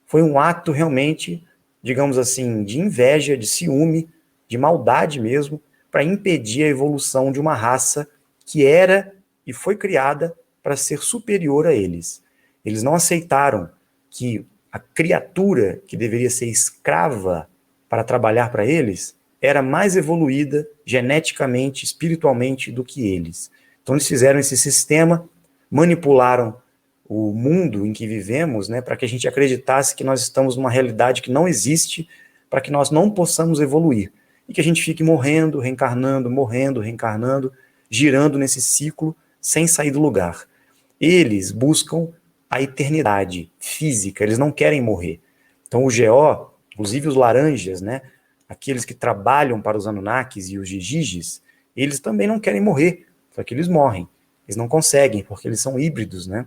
S1: Foi um ato realmente, digamos assim, de inveja, de ciúme, de maldade mesmo, para impedir a evolução de uma raça que era e foi criada para ser superior a eles. Eles não aceitaram que a criatura que deveria ser escrava para trabalhar para eles era mais evoluída geneticamente, espiritualmente do que eles. Então eles fizeram esse sistema, manipularam o mundo em que vivemos, né, para que a gente acreditasse que nós estamos numa realidade que não existe, para que nós não possamos evoluir. E que a gente fique morrendo, reencarnando, girando nesse ciclo, sem sair do lugar. Eles buscam a eternidade física, eles não querem morrer. Então o GO, inclusive os laranjas, né, aqueles que trabalham para os Anunnakis e os Gigis, eles também não querem morrer, só que eles morrem. Eles não conseguem, porque eles são híbridos, né?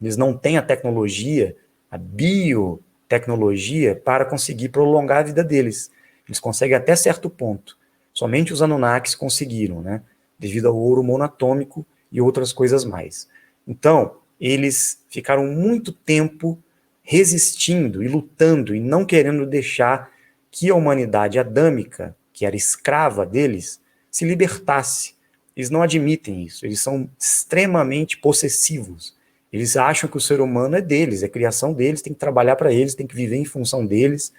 S1: Eles não têm a tecnologia, a biotecnologia, para conseguir prolongar a vida deles. Eles conseguem até certo ponto. Somente os Anunnakis conseguiram, né? Devido ao ouro monatômico e outras coisas mais. Então, eles ficaram muito tempo resistindo e lutando e não querendo deixar que a humanidade adâmica, que era escrava deles, se libertasse. Eles não admitem isso. Eles são extremamente possessivos. Eles acham que o ser humano é deles, é criação deles, tem que trabalhar para eles, tem que viver em função deles,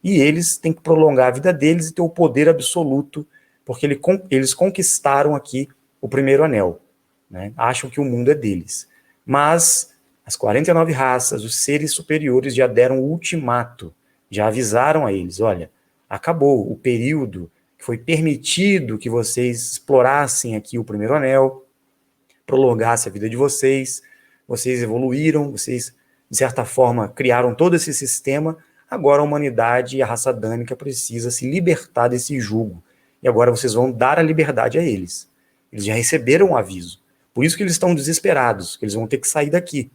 S1: e eles têm que prolongar a vida deles e ter o poder absoluto, porque eles conquistaram aqui o primeiro anel, né? Acham que o mundo é deles. Mas As 49 raças, os seres superiores já deram o ultimato, já avisaram a eles, olha, acabou o período que foi permitido que vocês explorassem aqui o primeiro anel, prolongasse a vida de vocês evoluíram, vocês, de certa forma, criaram todo esse sistema, agora a humanidade e a raça adâmica precisa se libertar desse jugo. E agora vocês vão dar a liberdade a eles. Eles já receberam o aviso. Por isso que eles estão desesperados, que eles vão ter que sair daqui.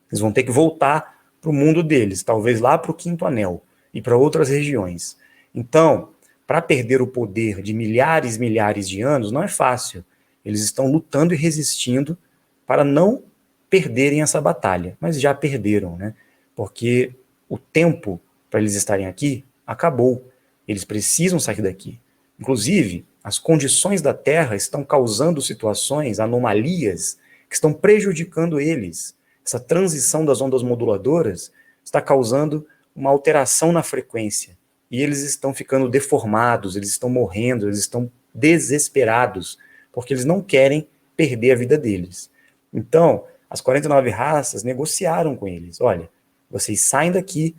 S1: Eles vão ter que voltar para o mundo deles, talvez lá para o quinto anel e para outras regiões. Então, para perder o poder de milhares e milhares de anos, não é fácil. Eles estão lutando e resistindo para não perderem essa batalha, mas já perderam, né? Porque o tempo para eles estarem aqui acabou. Eles precisam sair daqui. Inclusive, as condições da Terra estão causando situações, anomalias, que estão prejudicando eles. Essa transição das ondas moduladoras está causando uma alteração na frequência. E eles estão ficando deformados, eles estão morrendo, eles estão desesperados, porque eles não querem perder a vida deles. Então, as 49 raças negociaram com eles. Olha, vocês saem daqui,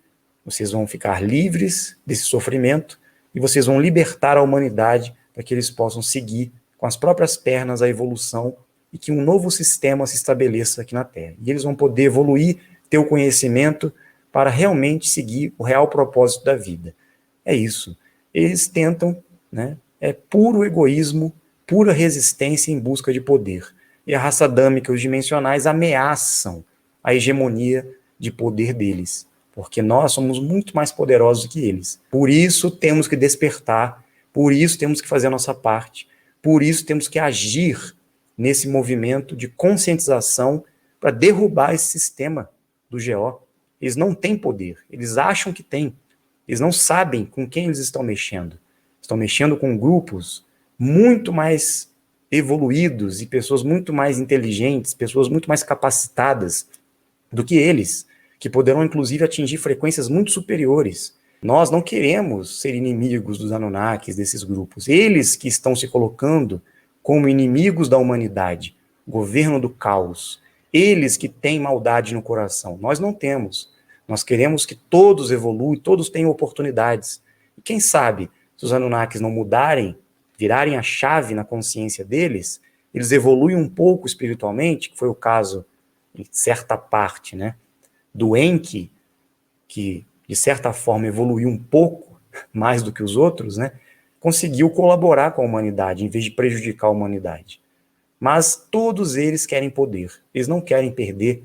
S1: vocês vão ficar livres desse sofrimento e vocês vão libertar a humanidade para que eles possam seguir com as próprias pernas a evolução e que um novo sistema se estabeleça aqui na Terra. E eles vão poder evoluir, ter o conhecimento para realmente seguir o real propósito da vida. É isso. Eles tentam, né? É puro egoísmo, pura resistência em busca de poder. E a raça adâmica e os dimensionais ameaçam a hegemonia de poder deles, porque nós somos muito mais poderosos que eles. Por isso temos que despertar, por isso temos que fazer a nossa parte, por isso temos que agir nesse movimento de conscientização para derrubar esse sistema do GO. Eles não têm poder, eles acham que têm, eles não sabem com quem eles estão mexendo. Estão mexendo com grupos muito mais evoluídos e pessoas muito mais inteligentes, pessoas muito mais capacitadas do que eles, que poderão inclusive atingir frequências muito superiores. Nós não queremos ser inimigos dos Anunnakis, desses grupos. Eles que estão se colocando como inimigos da humanidade, governo do caos. Eles que têm maldade no coração. Nós não temos. Nós queremos que todos evoluem, todos tenham oportunidades. E quem sabe, se os Anunnakis não mudarem, virarem a chave na consciência deles, eles evoluem um pouco espiritualmente, que foi o caso, em certa parte, né, do Enki, que de certa forma evoluiu um pouco mais do que os outros, né, conseguiu colaborar com a humanidade, em vez de prejudicar a humanidade. Mas todos eles querem poder, eles não querem perder,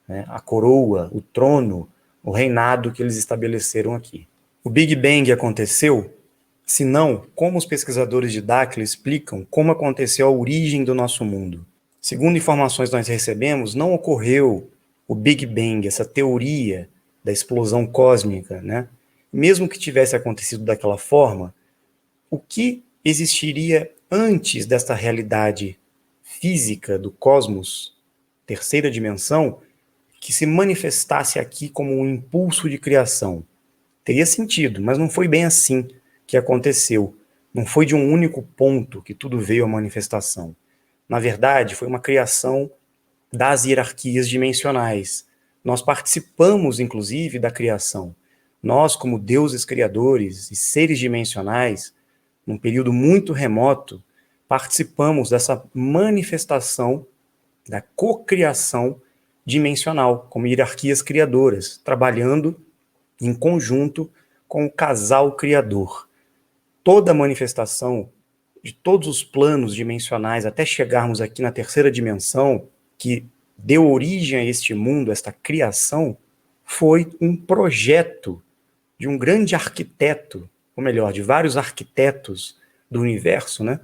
S1: né, a coroa, o trono, o reinado que eles estabeleceram aqui. O Big Bang aconteceu. Se não, como os pesquisadores de Dakhla explicam como aconteceu a origem do nosso mundo? Segundo informações que nós recebemos, não ocorreu o Big Bang, essa teoria da explosão cósmica, né? Mesmo que tivesse acontecido daquela forma, o que existiria antes desta realidade física do cosmos, terceira dimensão, que se manifestasse aqui como um impulso de criação? Teria sentido, mas não foi bem assim que aconteceu. Não foi de um único ponto que tudo veio à manifestação. Na verdade, foi uma criação das hierarquias dimensionais. Nós participamos, inclusive, da criação. Nós, como deuses criadores e seres dimensionais, num período muito remoto, participamos dessa manifestação da cocriação dimensional, como hierarquias criadoras, trabalhando em conjunto com o casal criador. Toda a manifestação de todos os planos dimensionais, até chegarmos aqui na terceira dimensão, que deu origem a este mundo, esta criação, foi um projeto de um grande arquiteto, ou melhor, de vários arquitetos do universo, né,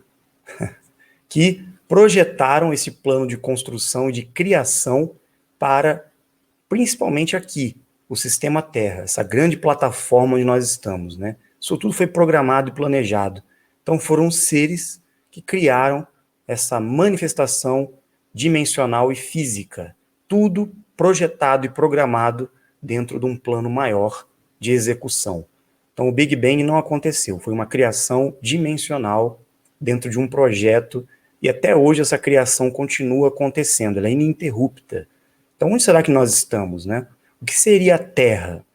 S1: que projetaram esse plano de construção e de criação para, principalmente aqui, o sistema Terra, essa grande plataforma onde nós estamos, né? Isso tudo foi programado e planejado. Então foram seres que criaram essa manifestação dimensional e física, tudo projetado e programado dentro de um plano maior de execução. Então o Big Bang não aconteceu, foi uma criação dimensional dentro de um projeto, e até hoje essa criação continua acontecendo, ela é ininterrupta. Então, onde será que nós estamos, né? O que seria a Terra?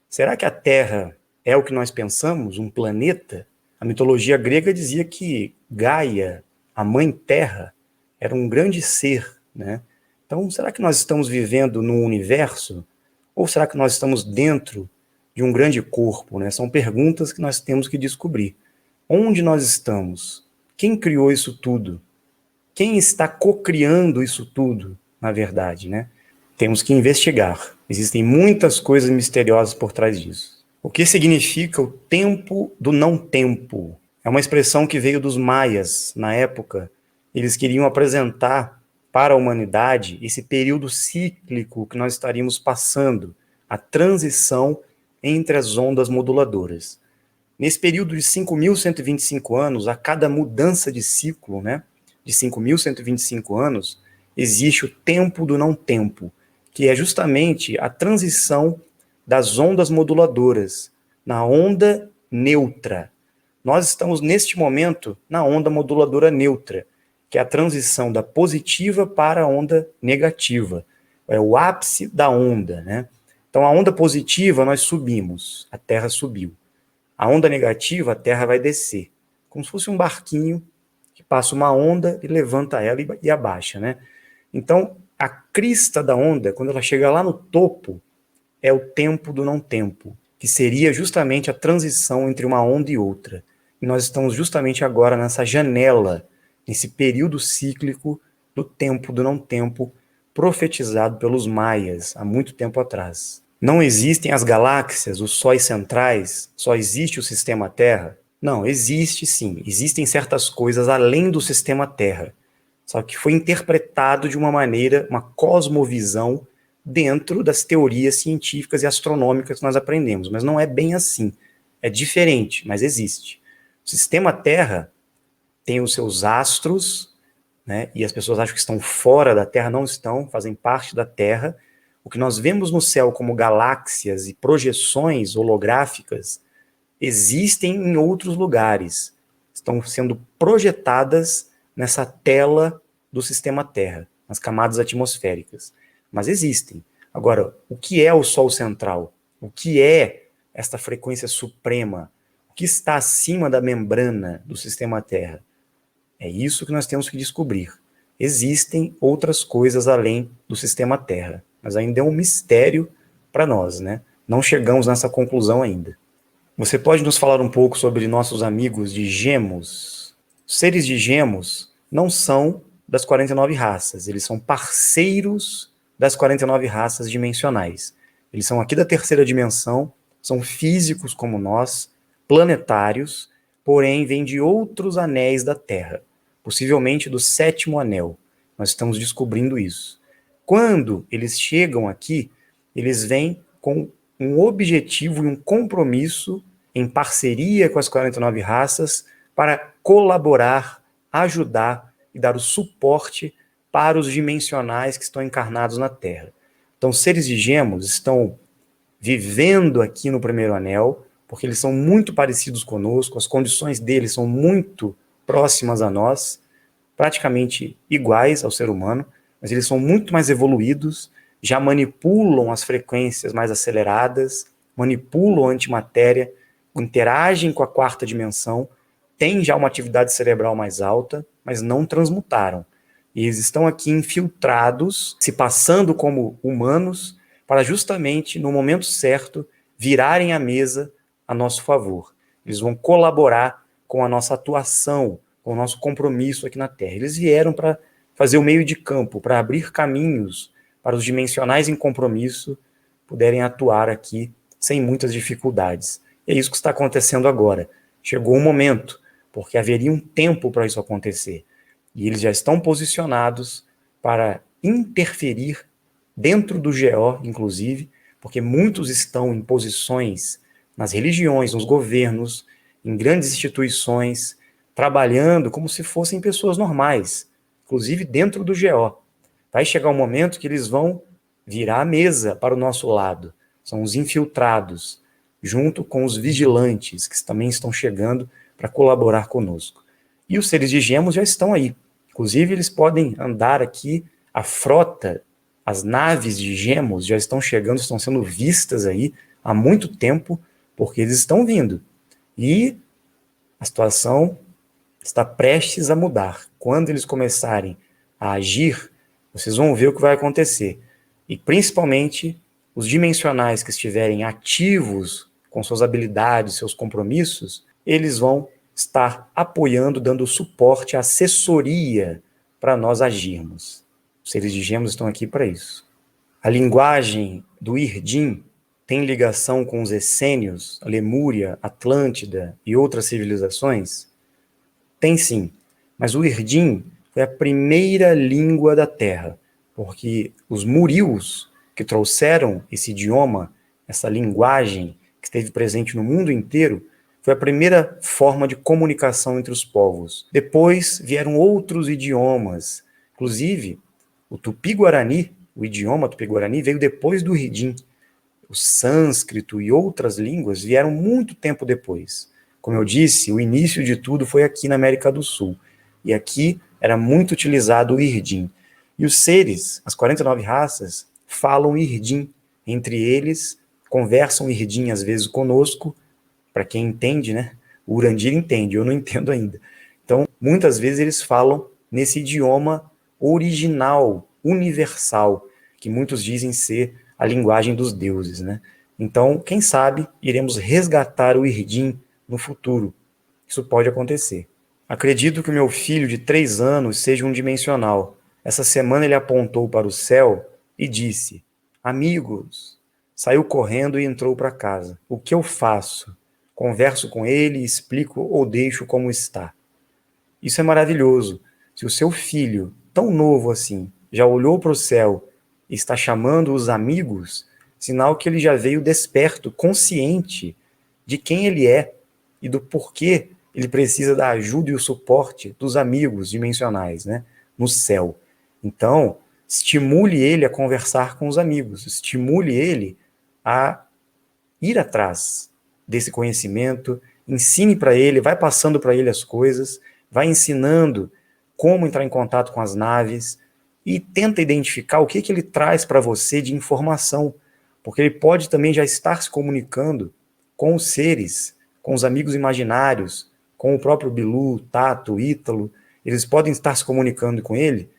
S1: Será que a Terra é o que nós pensamos, um planeta? A mitologia grega dizia que Gaia, a mãe Terra, era um grande ser, né? Então, será que nós estamos vivendo num universo? Ou será que nós estamos dentro de um grande corpo, né? São perguntas que nós temos que descobrir. Onde nós estamos? Quem criou isso tudo? Quem está cocriando isso tudo, na verdade, né? Temos que investigar. Existem muitas coisas misteriosas por trás disso. O que significa o tempo do não tempo? É uma expressão que veio dos maias, na época. Eles queriam apresentar para a humanidade esse período cíclico que nós estaríamos passando, a transição entre as ondas moduladoras. Nesse período de 5.125 anos, a cada mudança de ciclo, né, de 5.125 anos, existe o tempo do não tempo, que é justamente a transição das ondas moduladoras na onda neutra. Nós estamos, neste momento, na onda moduladora neutra, que é a transição da positiva para a onda negativa. É o ápice da onda, né? Então, a onda positiva, nós subimos, a Terra subiu. A onda negativa, a Terra vai descer. Como se fosse um barquinho que passa uma onda e levanta ela e abaixa, né? Então, a crista da onda, quando ela chega lá no topo, é o tempo do não tempo, que seria justamente a transição entre uma onda e outra. E nós estamos justamente agora nessa janela, nesse período cíclico do tempo do não tempo, profetizado pelos maias há muito tempo atrás. Não existem as galáxias, os sóis centrais, só existe o sistema Terra? Não, existe sim. Existem certas coisas além do sistema Terra. Só que foi interpretado de uma maneira, uma cosmovisão, dentro das teorias científicas e astronômicas que nós aprendemos. Mas não é bem assim. É diferente, mas existe. O sistema Terra tem os seus astros, né, e as pessoas acham que estão fora da Terra, não estão, fazem parte da Terra. O que nós vemos no céu como galáxias e projeções holográficas existem em outros lugares. Estão sendo projetadas nessa tela do sistema Terra, nas camadas atmosféricas. Mas existem. Agora, o que é o Sol central? O que é esta frequência suprema? O que está acima da membrana do sistema Terra? É isso que nós temos que descobrir. Existem outras coisas além do sistema Terra, mas ainda é um mistério para nós, né? Não chegamos nessa conclusão ainda. Você pode nos falar um pouco sobre nossos amigos de Gemos? Os seres de Gemos não são das 49 raças, eles são parceiros das 49 raças dimensionais. Eles são aqui da terceira dimensão, são físicos como nós, planetários, porém vêm de outros anéis da Terra, possivelmente do sétimo anel. Nós estamos descobrindo isso. Quando eles chegam aqui, eles vêm com um objetivo e um compromisso em parceria com as 49 raças para colaborar, ajudar e dar o suporte para os dimensionais que estão encarnados na Terra. Então, seres de Gemos estão vivendo aqui no primeiro anel, porque eles são muito parecidos conosco, as condições deles são muito próximas a nós, praticamente iguais ao ser humano, mas eles são muito mais evoluídos, já manipulam as frequências mais aceleradas, manipulam a antimatéria, interagem com a quarta dimensão, têm já uma atividade cerebral mais alta, mas não transmutaram. E eles estão aqui infiltrados, se passando como humanos, para justamente, no momento certo, virarem a mesa a nosso favor. Eles vão colaborar com a nossa atuação, com o nosso compromisso aqui na Terra. Eles vieram para fazer o meio de campo, para abrir caminhos para os dimensionais em compromisso puderem atuar aqui sem muitas dificuldades. E é isso que está acontecendo agora. Chegou um momento, porque haveria um tempo para isso acontecer. E eles já estão posicionados para interferir dentro do GO, inclusive, porque muitos estão em posições nas religiões, nos governos, em grandes instituições, trabalhando como se fossem pessoas normais, inclusive dentro do GO. Vai chegar um momento que eles vão virar a mesa para o nosso lado. São os infiltrados, junto com os vigilantes, que também estão chegando para colaborar conosco. E os seres de Gemos já estão aí. Inclusive, eles podem andar aqui, a frota As naves de Gemos já estão chegando, estão sendo vistas aí há muito tempo, porque eles estão vindo. E a situação está prestes a mudar. Quando eles começarem a agir, vocês vão ver o que vai acontecer. E principalmente os dimensionais que estiverem ativos com suas habilidades, seus compromissos, eles vão estar apoiando, dando suporte, assessoria para nós agirmos. Os seres de Gemos estão aqui para isso. A linguagem do Irdim tem ligação com os essênios, a Lemúria, Atlântida e outras civilizações? Tem sim, mas o Irdim foi a primeira língua da Terra, porque os Murius, que trouxeram esse idioma, essa linguagem que esteve presente no mundo inteiro, foi a primeira forma de comunicação entre os povos. Depois vieram outros idiomas, inclusive o Tupi-Guarani, o idioma Tupi-Guarani veio depois do Irdim. O sânscrito e outras línguas vieram muito tempo depois. Como eu disse, o início de tudo foi aqui na América do Sul. E aqui era muito utilizado o Irdim. E os seres, as 49 raças, falam Irdim. Entre eles, conversam Irdim às vezes conosco. Para quem entende, né? O Urandir entende, eu não entendo ainda. Então, muitas vezes eles falam nesse idioma original, universal, que muitos dizem ser a linguagem dos deuses, né? Então, quem sabe, iremos resgatar o Irdim no futuro. Isso pode acontecer. Acredito que o meu filho de 3 anos seja um dimensional. Essa semana ele apontou para o céu e disse: amigos. Saiu correndo e entrou para casa. O que eu faço? Converso com ele, explico ou deixo como está? Isso é maravilhoso. Se o seu filho, tão novo assim, já olhou para o céu e está chamando os amigos, sinal que ele já veio desperto, consciente de quem ele é e do porquê ele precisa da ajuda e o suporte dos amigos dimensionais, né, no céu. Então, estimule ele a conversar com os amigos, estimule ele a ir atrás desse conhecimento, ensine para ele, vai passando para ele as coisas, vai ensinando como entrar em contato com as naves e tenta identificar o que ele traz para você de informação, porque ele pode também já estar se comunicando com os seres, com os amigos imaginários, com o próprio Bilu, Tato, Ítalo, eles podem estar se comunicando com ele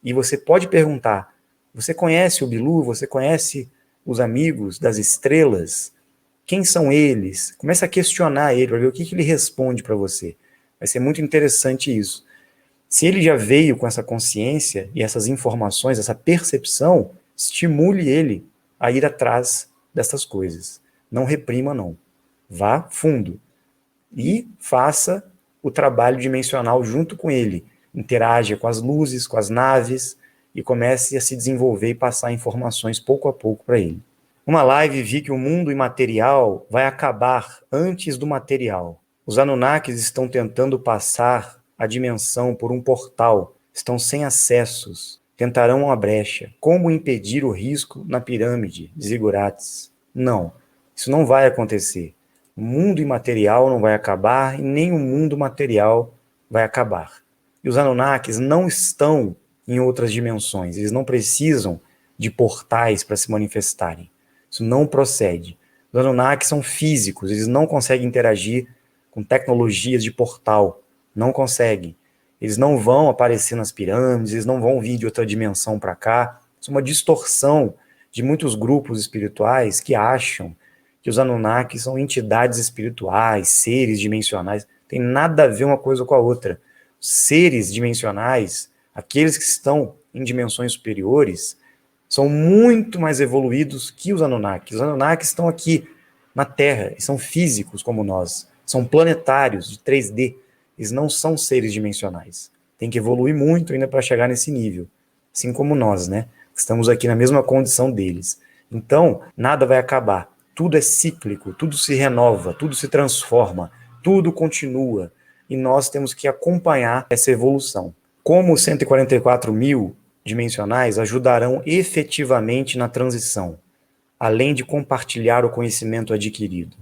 S1: e você pode perguntar: você conhece o Bilu? Você conhece os amigos das estrelas? Quem são eles? Comece a questionar ele, para ver o que ele responde para você. Vai ser muito interessante isso. Se ele já veio com essa consciência e essas informações, essa percepção, estimule ele a ir atrás dessas coisas. Não reprima, não. Vá fundo. E faça o trabalho dimensional junto com ele. Interaja com as luzes, com as naves, e comece a se desenvolver e passar informações pouco a pouco para ele. Uma live vi que o mundo imaterial vai acabar antes do material. Os Anunnakis estão tentando passar a dimensão por um portal, estão sem acessos, tentarão uma brecha. Como impedir o risco na pirâmide de Zigurates? Não, isso não vai acontecer. O mundo imaterial não vai acabar e nem o mundo material vai acabar. E os Anunnakis não estão em outras dimensões, eles não precisam de portais para se manifestarem. Isso não procede. Os Anunnakis são físicos, eles não conseguem interagir com tecnologias de portal, não conseguem. Eles não vão aparecer nas pirâmides, eles não vão vir de outra dimensão para cá. Isso é uma distorção de muitos grupos espirituais que acham que os Anunnakis são entidades espirituais, seres dimensionais. Tem nada a ver uma coisa com a outra. Seres dimensionais, aqueles que estão em dimensões superiores, são muito mais evoluídos que os Anunnakis. Os Anunnakis estão aqui na Terra, são físicos como nós, são planetários de 3D, eles não são seres dimensionais. Tem que evoluir muito ainda para chegar nesse nível, assim como nós, né? Estamos aqui na mesma condição deles. Então, nada vai acabar. Tudo é cíclico, tudo se renova, tudo se transforma, tudo continua. E nós temos que acompanhar essa evolução. Como os 144 mil dimensionais ajudarão efetivamente na transição, além de compartilhar o conhecimento adquirido?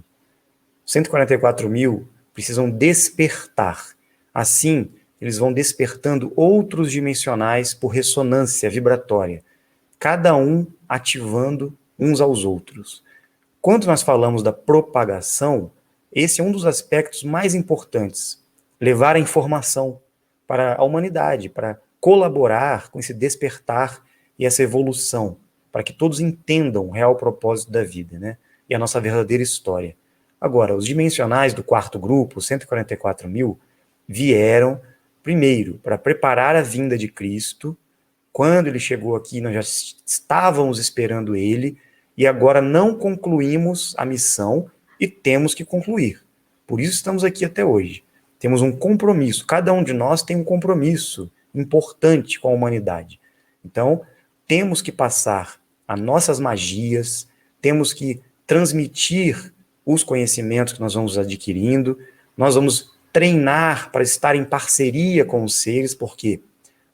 S1: 144 mil precisam despertar. Assim, eles vão despertando outros dimensionais por ressonância vibratória. cada um ativando uns aos outros. Quando nós falamos da propagação, esse é um dos aspectos mais importantes, levar a informação para a humanidade, para colaborar com esse despertar e essa evolução, para que todos entendam o real propósito da vida, né? E a nossa verdadeira história. Agora, os dimensionais do quarto grupo, 144 mil, vieram, primeiro, para preparar a vinda de Cristo. Quando ele chegou aqui, nós já estávamos esperando ele, e agora não concluímos a missão e temos que concluir. Por isso estamos aqui até hoje. Temos um compromisso, cada um de nós tem um compromisso importante com a humanidade. Então, temos que passar as nossas magias, temos que transmitir os conhecimentos que nós vamos adquirindo, nós vamos treinar para estar em parceria com os seres, porque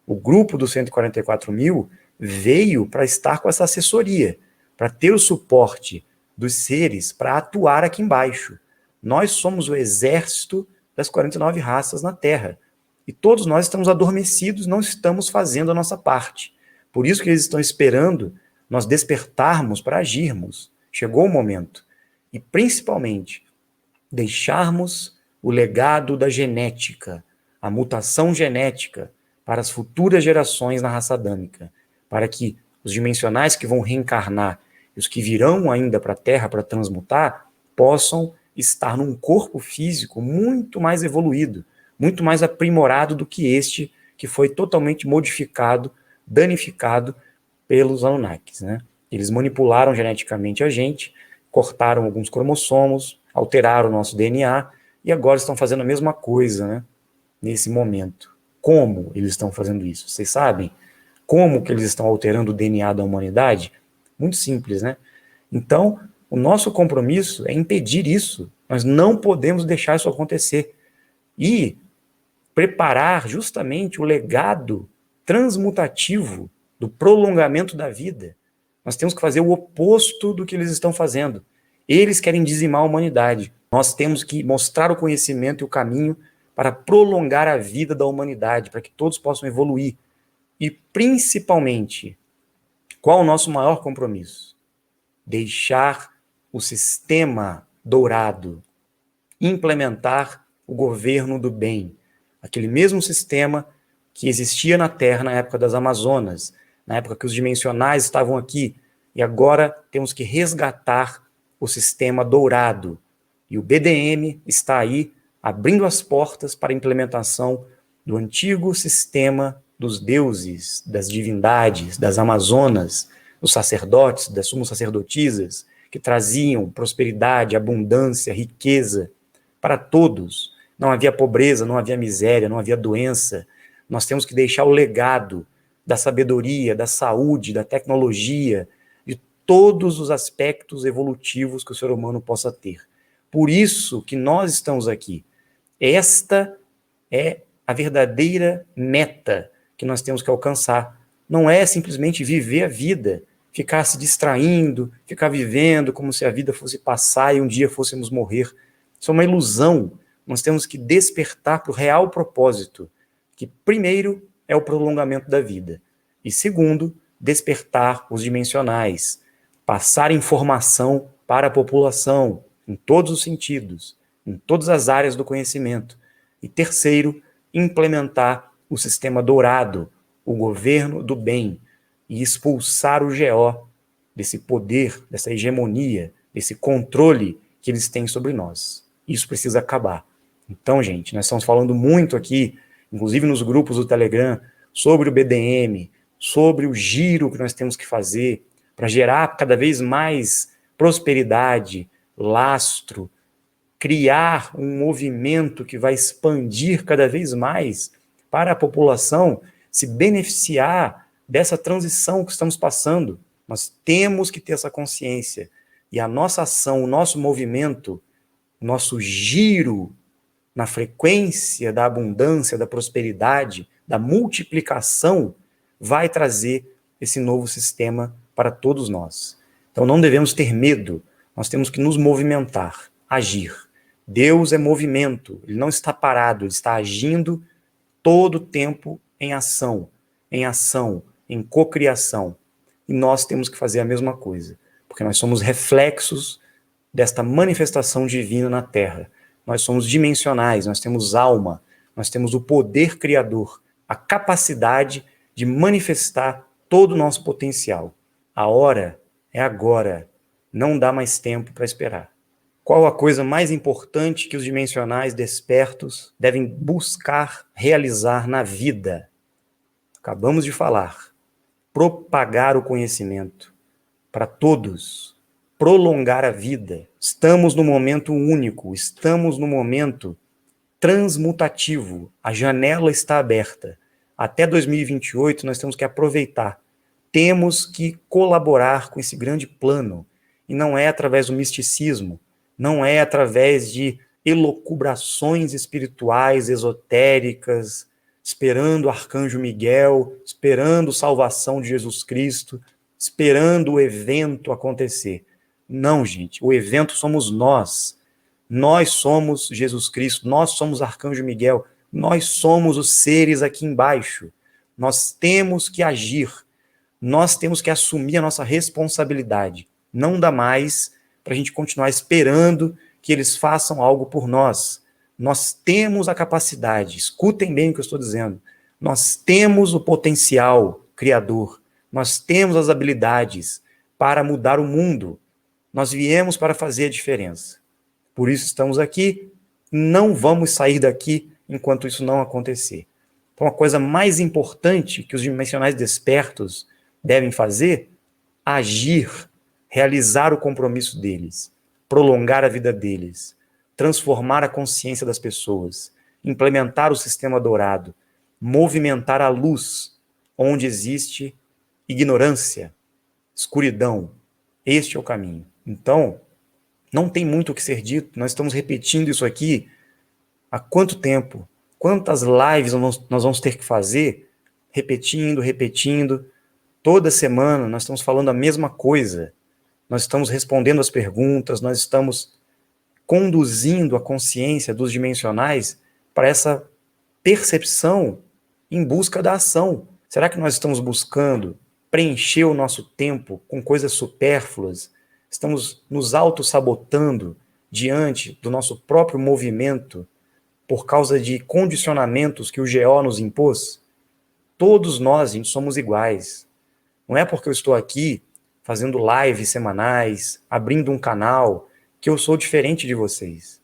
S1: o grupo dos 144 mil veio para estar com essa assessoria, para ter o suporte dos seres para atuar aqui embaixo. Nós somos o exército das 49 raças na Terra. E todos nós estamos adormecidos, não estamos fazendo a nossa parte. Por isso que eles estão esperando nós despertarmos para agirmos. Chegou o momento. E principalmente, deixarmos o legado da genética, a mutação genética para as futuras gerações na raça adâmica, para que os dimensionais que vão reencarnar e os que virão ainda para a Terra para transmutar possam estar num corpo físico muito mais evoluído, muito mais aprimorado do que este que foi totalmente modificado, danificado pelos Anunnakis, né? Eles manipularam geneticamente a gente, cortaram alguns cromossomos, alteraram o nosso DNA e agora estão fazendo a mesma coisa, né? Nesse momento. Como eles estão fazendo isso? Vocês sabem? Como que eles estão alterando o DNA da humanidade? Muito simples, né? Então, o nosso compromisso é impedir isso. Nós não podemos deixar isso acontecer. E preparar justamente o legado transmutativo do prolongamento da vida. Nós temos que fazer o oposto do que eles estão fazendo. Eles querem dizimar a humanidade. Nós temos que mostrar o conhecimento e o caminho para prolongar a vida da humanidade, para que todos possam evoluir. E, principalmente, qual o nosso maior compromisso? Deixar o sistema dourado implementar o governo do bem. Aquele mesmo sistema que existia na Terra na época das Amazonas, na época que os dimensionais estavam aqui, e agora temos que resgatar o sistema dourado. E o BDM está aí abrindo as portas para a implementação do antigo sistema dos deuses, das divindades, das Amazonas, dos sacerdotes, das sumos sacerdotisas, que traziam prosperidade, abundância, riqueza para todos. Não havia pobreza, não havia miséria, não havia doença. Nós temos que deixar o legado da sabedoria, da saúde, da tecnologia, de todos os aspectos evolutivos que o ser humano possa ter. Por isso que nós estamos aqui. Esta é a verdadeira meta que nós temos que alcançar. Não é simplesmente viver a vida, ficar se distraindo, ficar vivendo como se a vida fosse passar e um dia fôssemos morrer. Isso é uma ilusão. Nós temos que despertar para o real propósito, que primeiro é o prolongamento da vida, e segundo, despertar os dimensionais, passar informação para a população, em todos os sentidos, em todas as áreas do conhecimento, e terceiro, implementar o sistema dourado, o governo do bem, e expulsar o GO desse poder, dessa hegemonia, desse controle que eles têm sobre nós. Isso precisa acabar. Então, gente, nós estamos falando muito aqui, inclusive nos grupos do Telegram, sobre o BDM, sobre o giro que nós temos que fazer para gerar cada vez mais prosperidade, lastro, criar um movimento que vai expandir cada vez mais para a população se beneficiar dessa transição que estamos passando. Nós temos que ter essa consciência. E a nossa ação, o nosso movimento, o nosso giro na frequência da abundância, da prosperidade, da multiplicação, vai trazer esse novo sistema para todos nós. Então não devemos ter medo, nós temos que nos movimentar, agir. Deus é movimento, ele não está parado, ele está agindo todo o tempo em ação, em cocriação. e nós temos que fazer a mesma coisa, porque nós somos reflexos desta manifestação divina na Terra. Nós somos dimensionais, nós temos alma, nós temos o poder criador, a capacidade de manifestar todo o nosso potencial. A hora é agora, não dá mais tempo para esperar. Qual a coisa mais importante que os dimensionais despertos devem buscar realizar na vida? Acabamos de falar. Propagar o conhecimento para todos, prolongar a vida. Estamos no momento único, estamos no momento transmutativo. A janela está aberta. Até 2028 nós temos que aproveitar. Temos que colaborar com esse grande plano. E não é através do misticismo, não é através de elucubrações espirituais, esotéricas, esperando o arcanjo Miguel, esperando a salvação de Jesus Cristo, esperando o evento acontecer. Não, gente, o evento somos nós. Nós somos Jesus Cristo, nós somos arcanjo Miguel, nós somos os seres aqui embaixo. Nós temos que agir, nós temos que assumir a nossa responsabilidade. Não dá mais para a gente continuar esperando que eles façam algo por nós. Nós temos a capacidade, escutem bem o que eu estou dizendo, nós temos o potencial criador, nós temos as habilidades para mudar o mundo, nós viemos para fazer a diferença. Por isso estamos aqui, não vamos sair daqui enquanto isso não acontecer. Então a coisa mais importante que os dimensionais despertos devem fazer, agir, realizar o compromisso deles, prolongar a vida deles, transformar a consciência das pessoas, implementar o sistema dourado, movimentar a luz onde existe ignorância, escuridão. Este é o caminho. Então, não tem muito o que ser dito, nós estamos repetindo isso aqui há quanto tempo? Quantas lives nós vamos ter que fazer? Repetindo. Toda semana nós estamos falando a mesma coisa. Nós estamos respondendo as perguntas, nós estamos conduzindo a consciência dos dimensionais para essa percepção em busca da ação. Será que nós estamos buscando preencher o nosso tempo com coisas supérfluas? Estamos nos auto-sabotando diante do nosso próprio movimento por causa de condicionamentos que o GO nos impôs? Todos nós, gente, somos iguais. Não é porque eu estou aqui fazendo lives semanais, abrindo um canal, que eu sou diferente de vocês.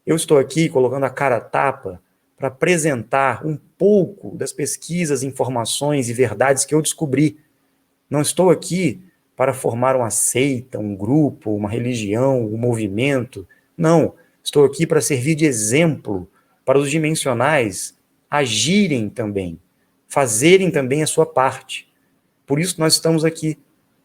S1: Eu estou aqui colocando a cara a tapa para apresentar um pouco das pesquisas, informações e verdades que eu descobri. Não estou aqui para formar uma seita, um grupo, uma religião, um movimento. Não, estou aqui para servir de exemplo para os dimensionais agirem também, fazerem também a sua parte. Por isso nós estamos aqui.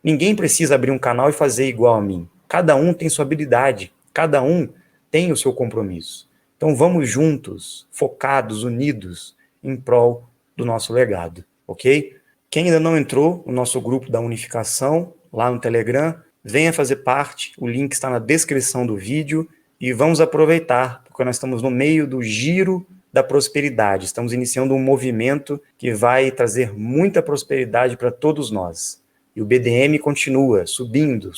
S1: Ninguém precisa abrir um canal e fazer igual a mim. Cada um tem sua habilidade, cada um tem o seu compromisso. Então vamos juntos, focados, unidos, em prol do nosso legado, ok? Quem ainda não entrou no nosso grupo da unificação, lá no Telegram, venha fazer parte, o link está na descrição do vídeo, e vamos aproveitar, porque nós estamos no meio do giro da prosperidade, estamos iniciando um movimento que vai trazer muita prosperidade para todos nós. E o BDM continua subindo,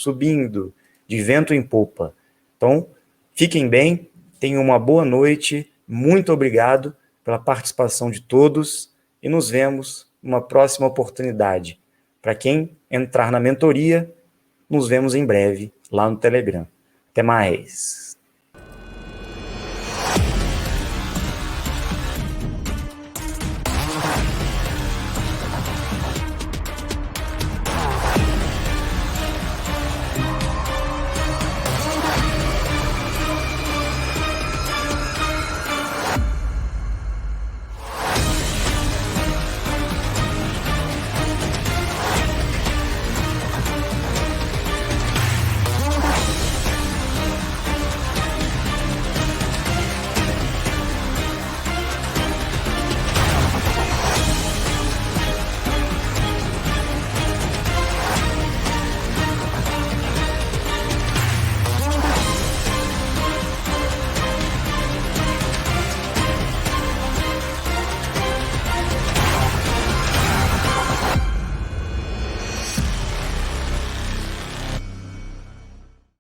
S1: de vento em popa. Então, fiquem bem, tenham uma boa noite, muito obrigado pela participação de todos e nos vemos numa próxima oportunidade. Para quem entrar na mentoria, nos vemos em breve lá no Telegram. Até mais!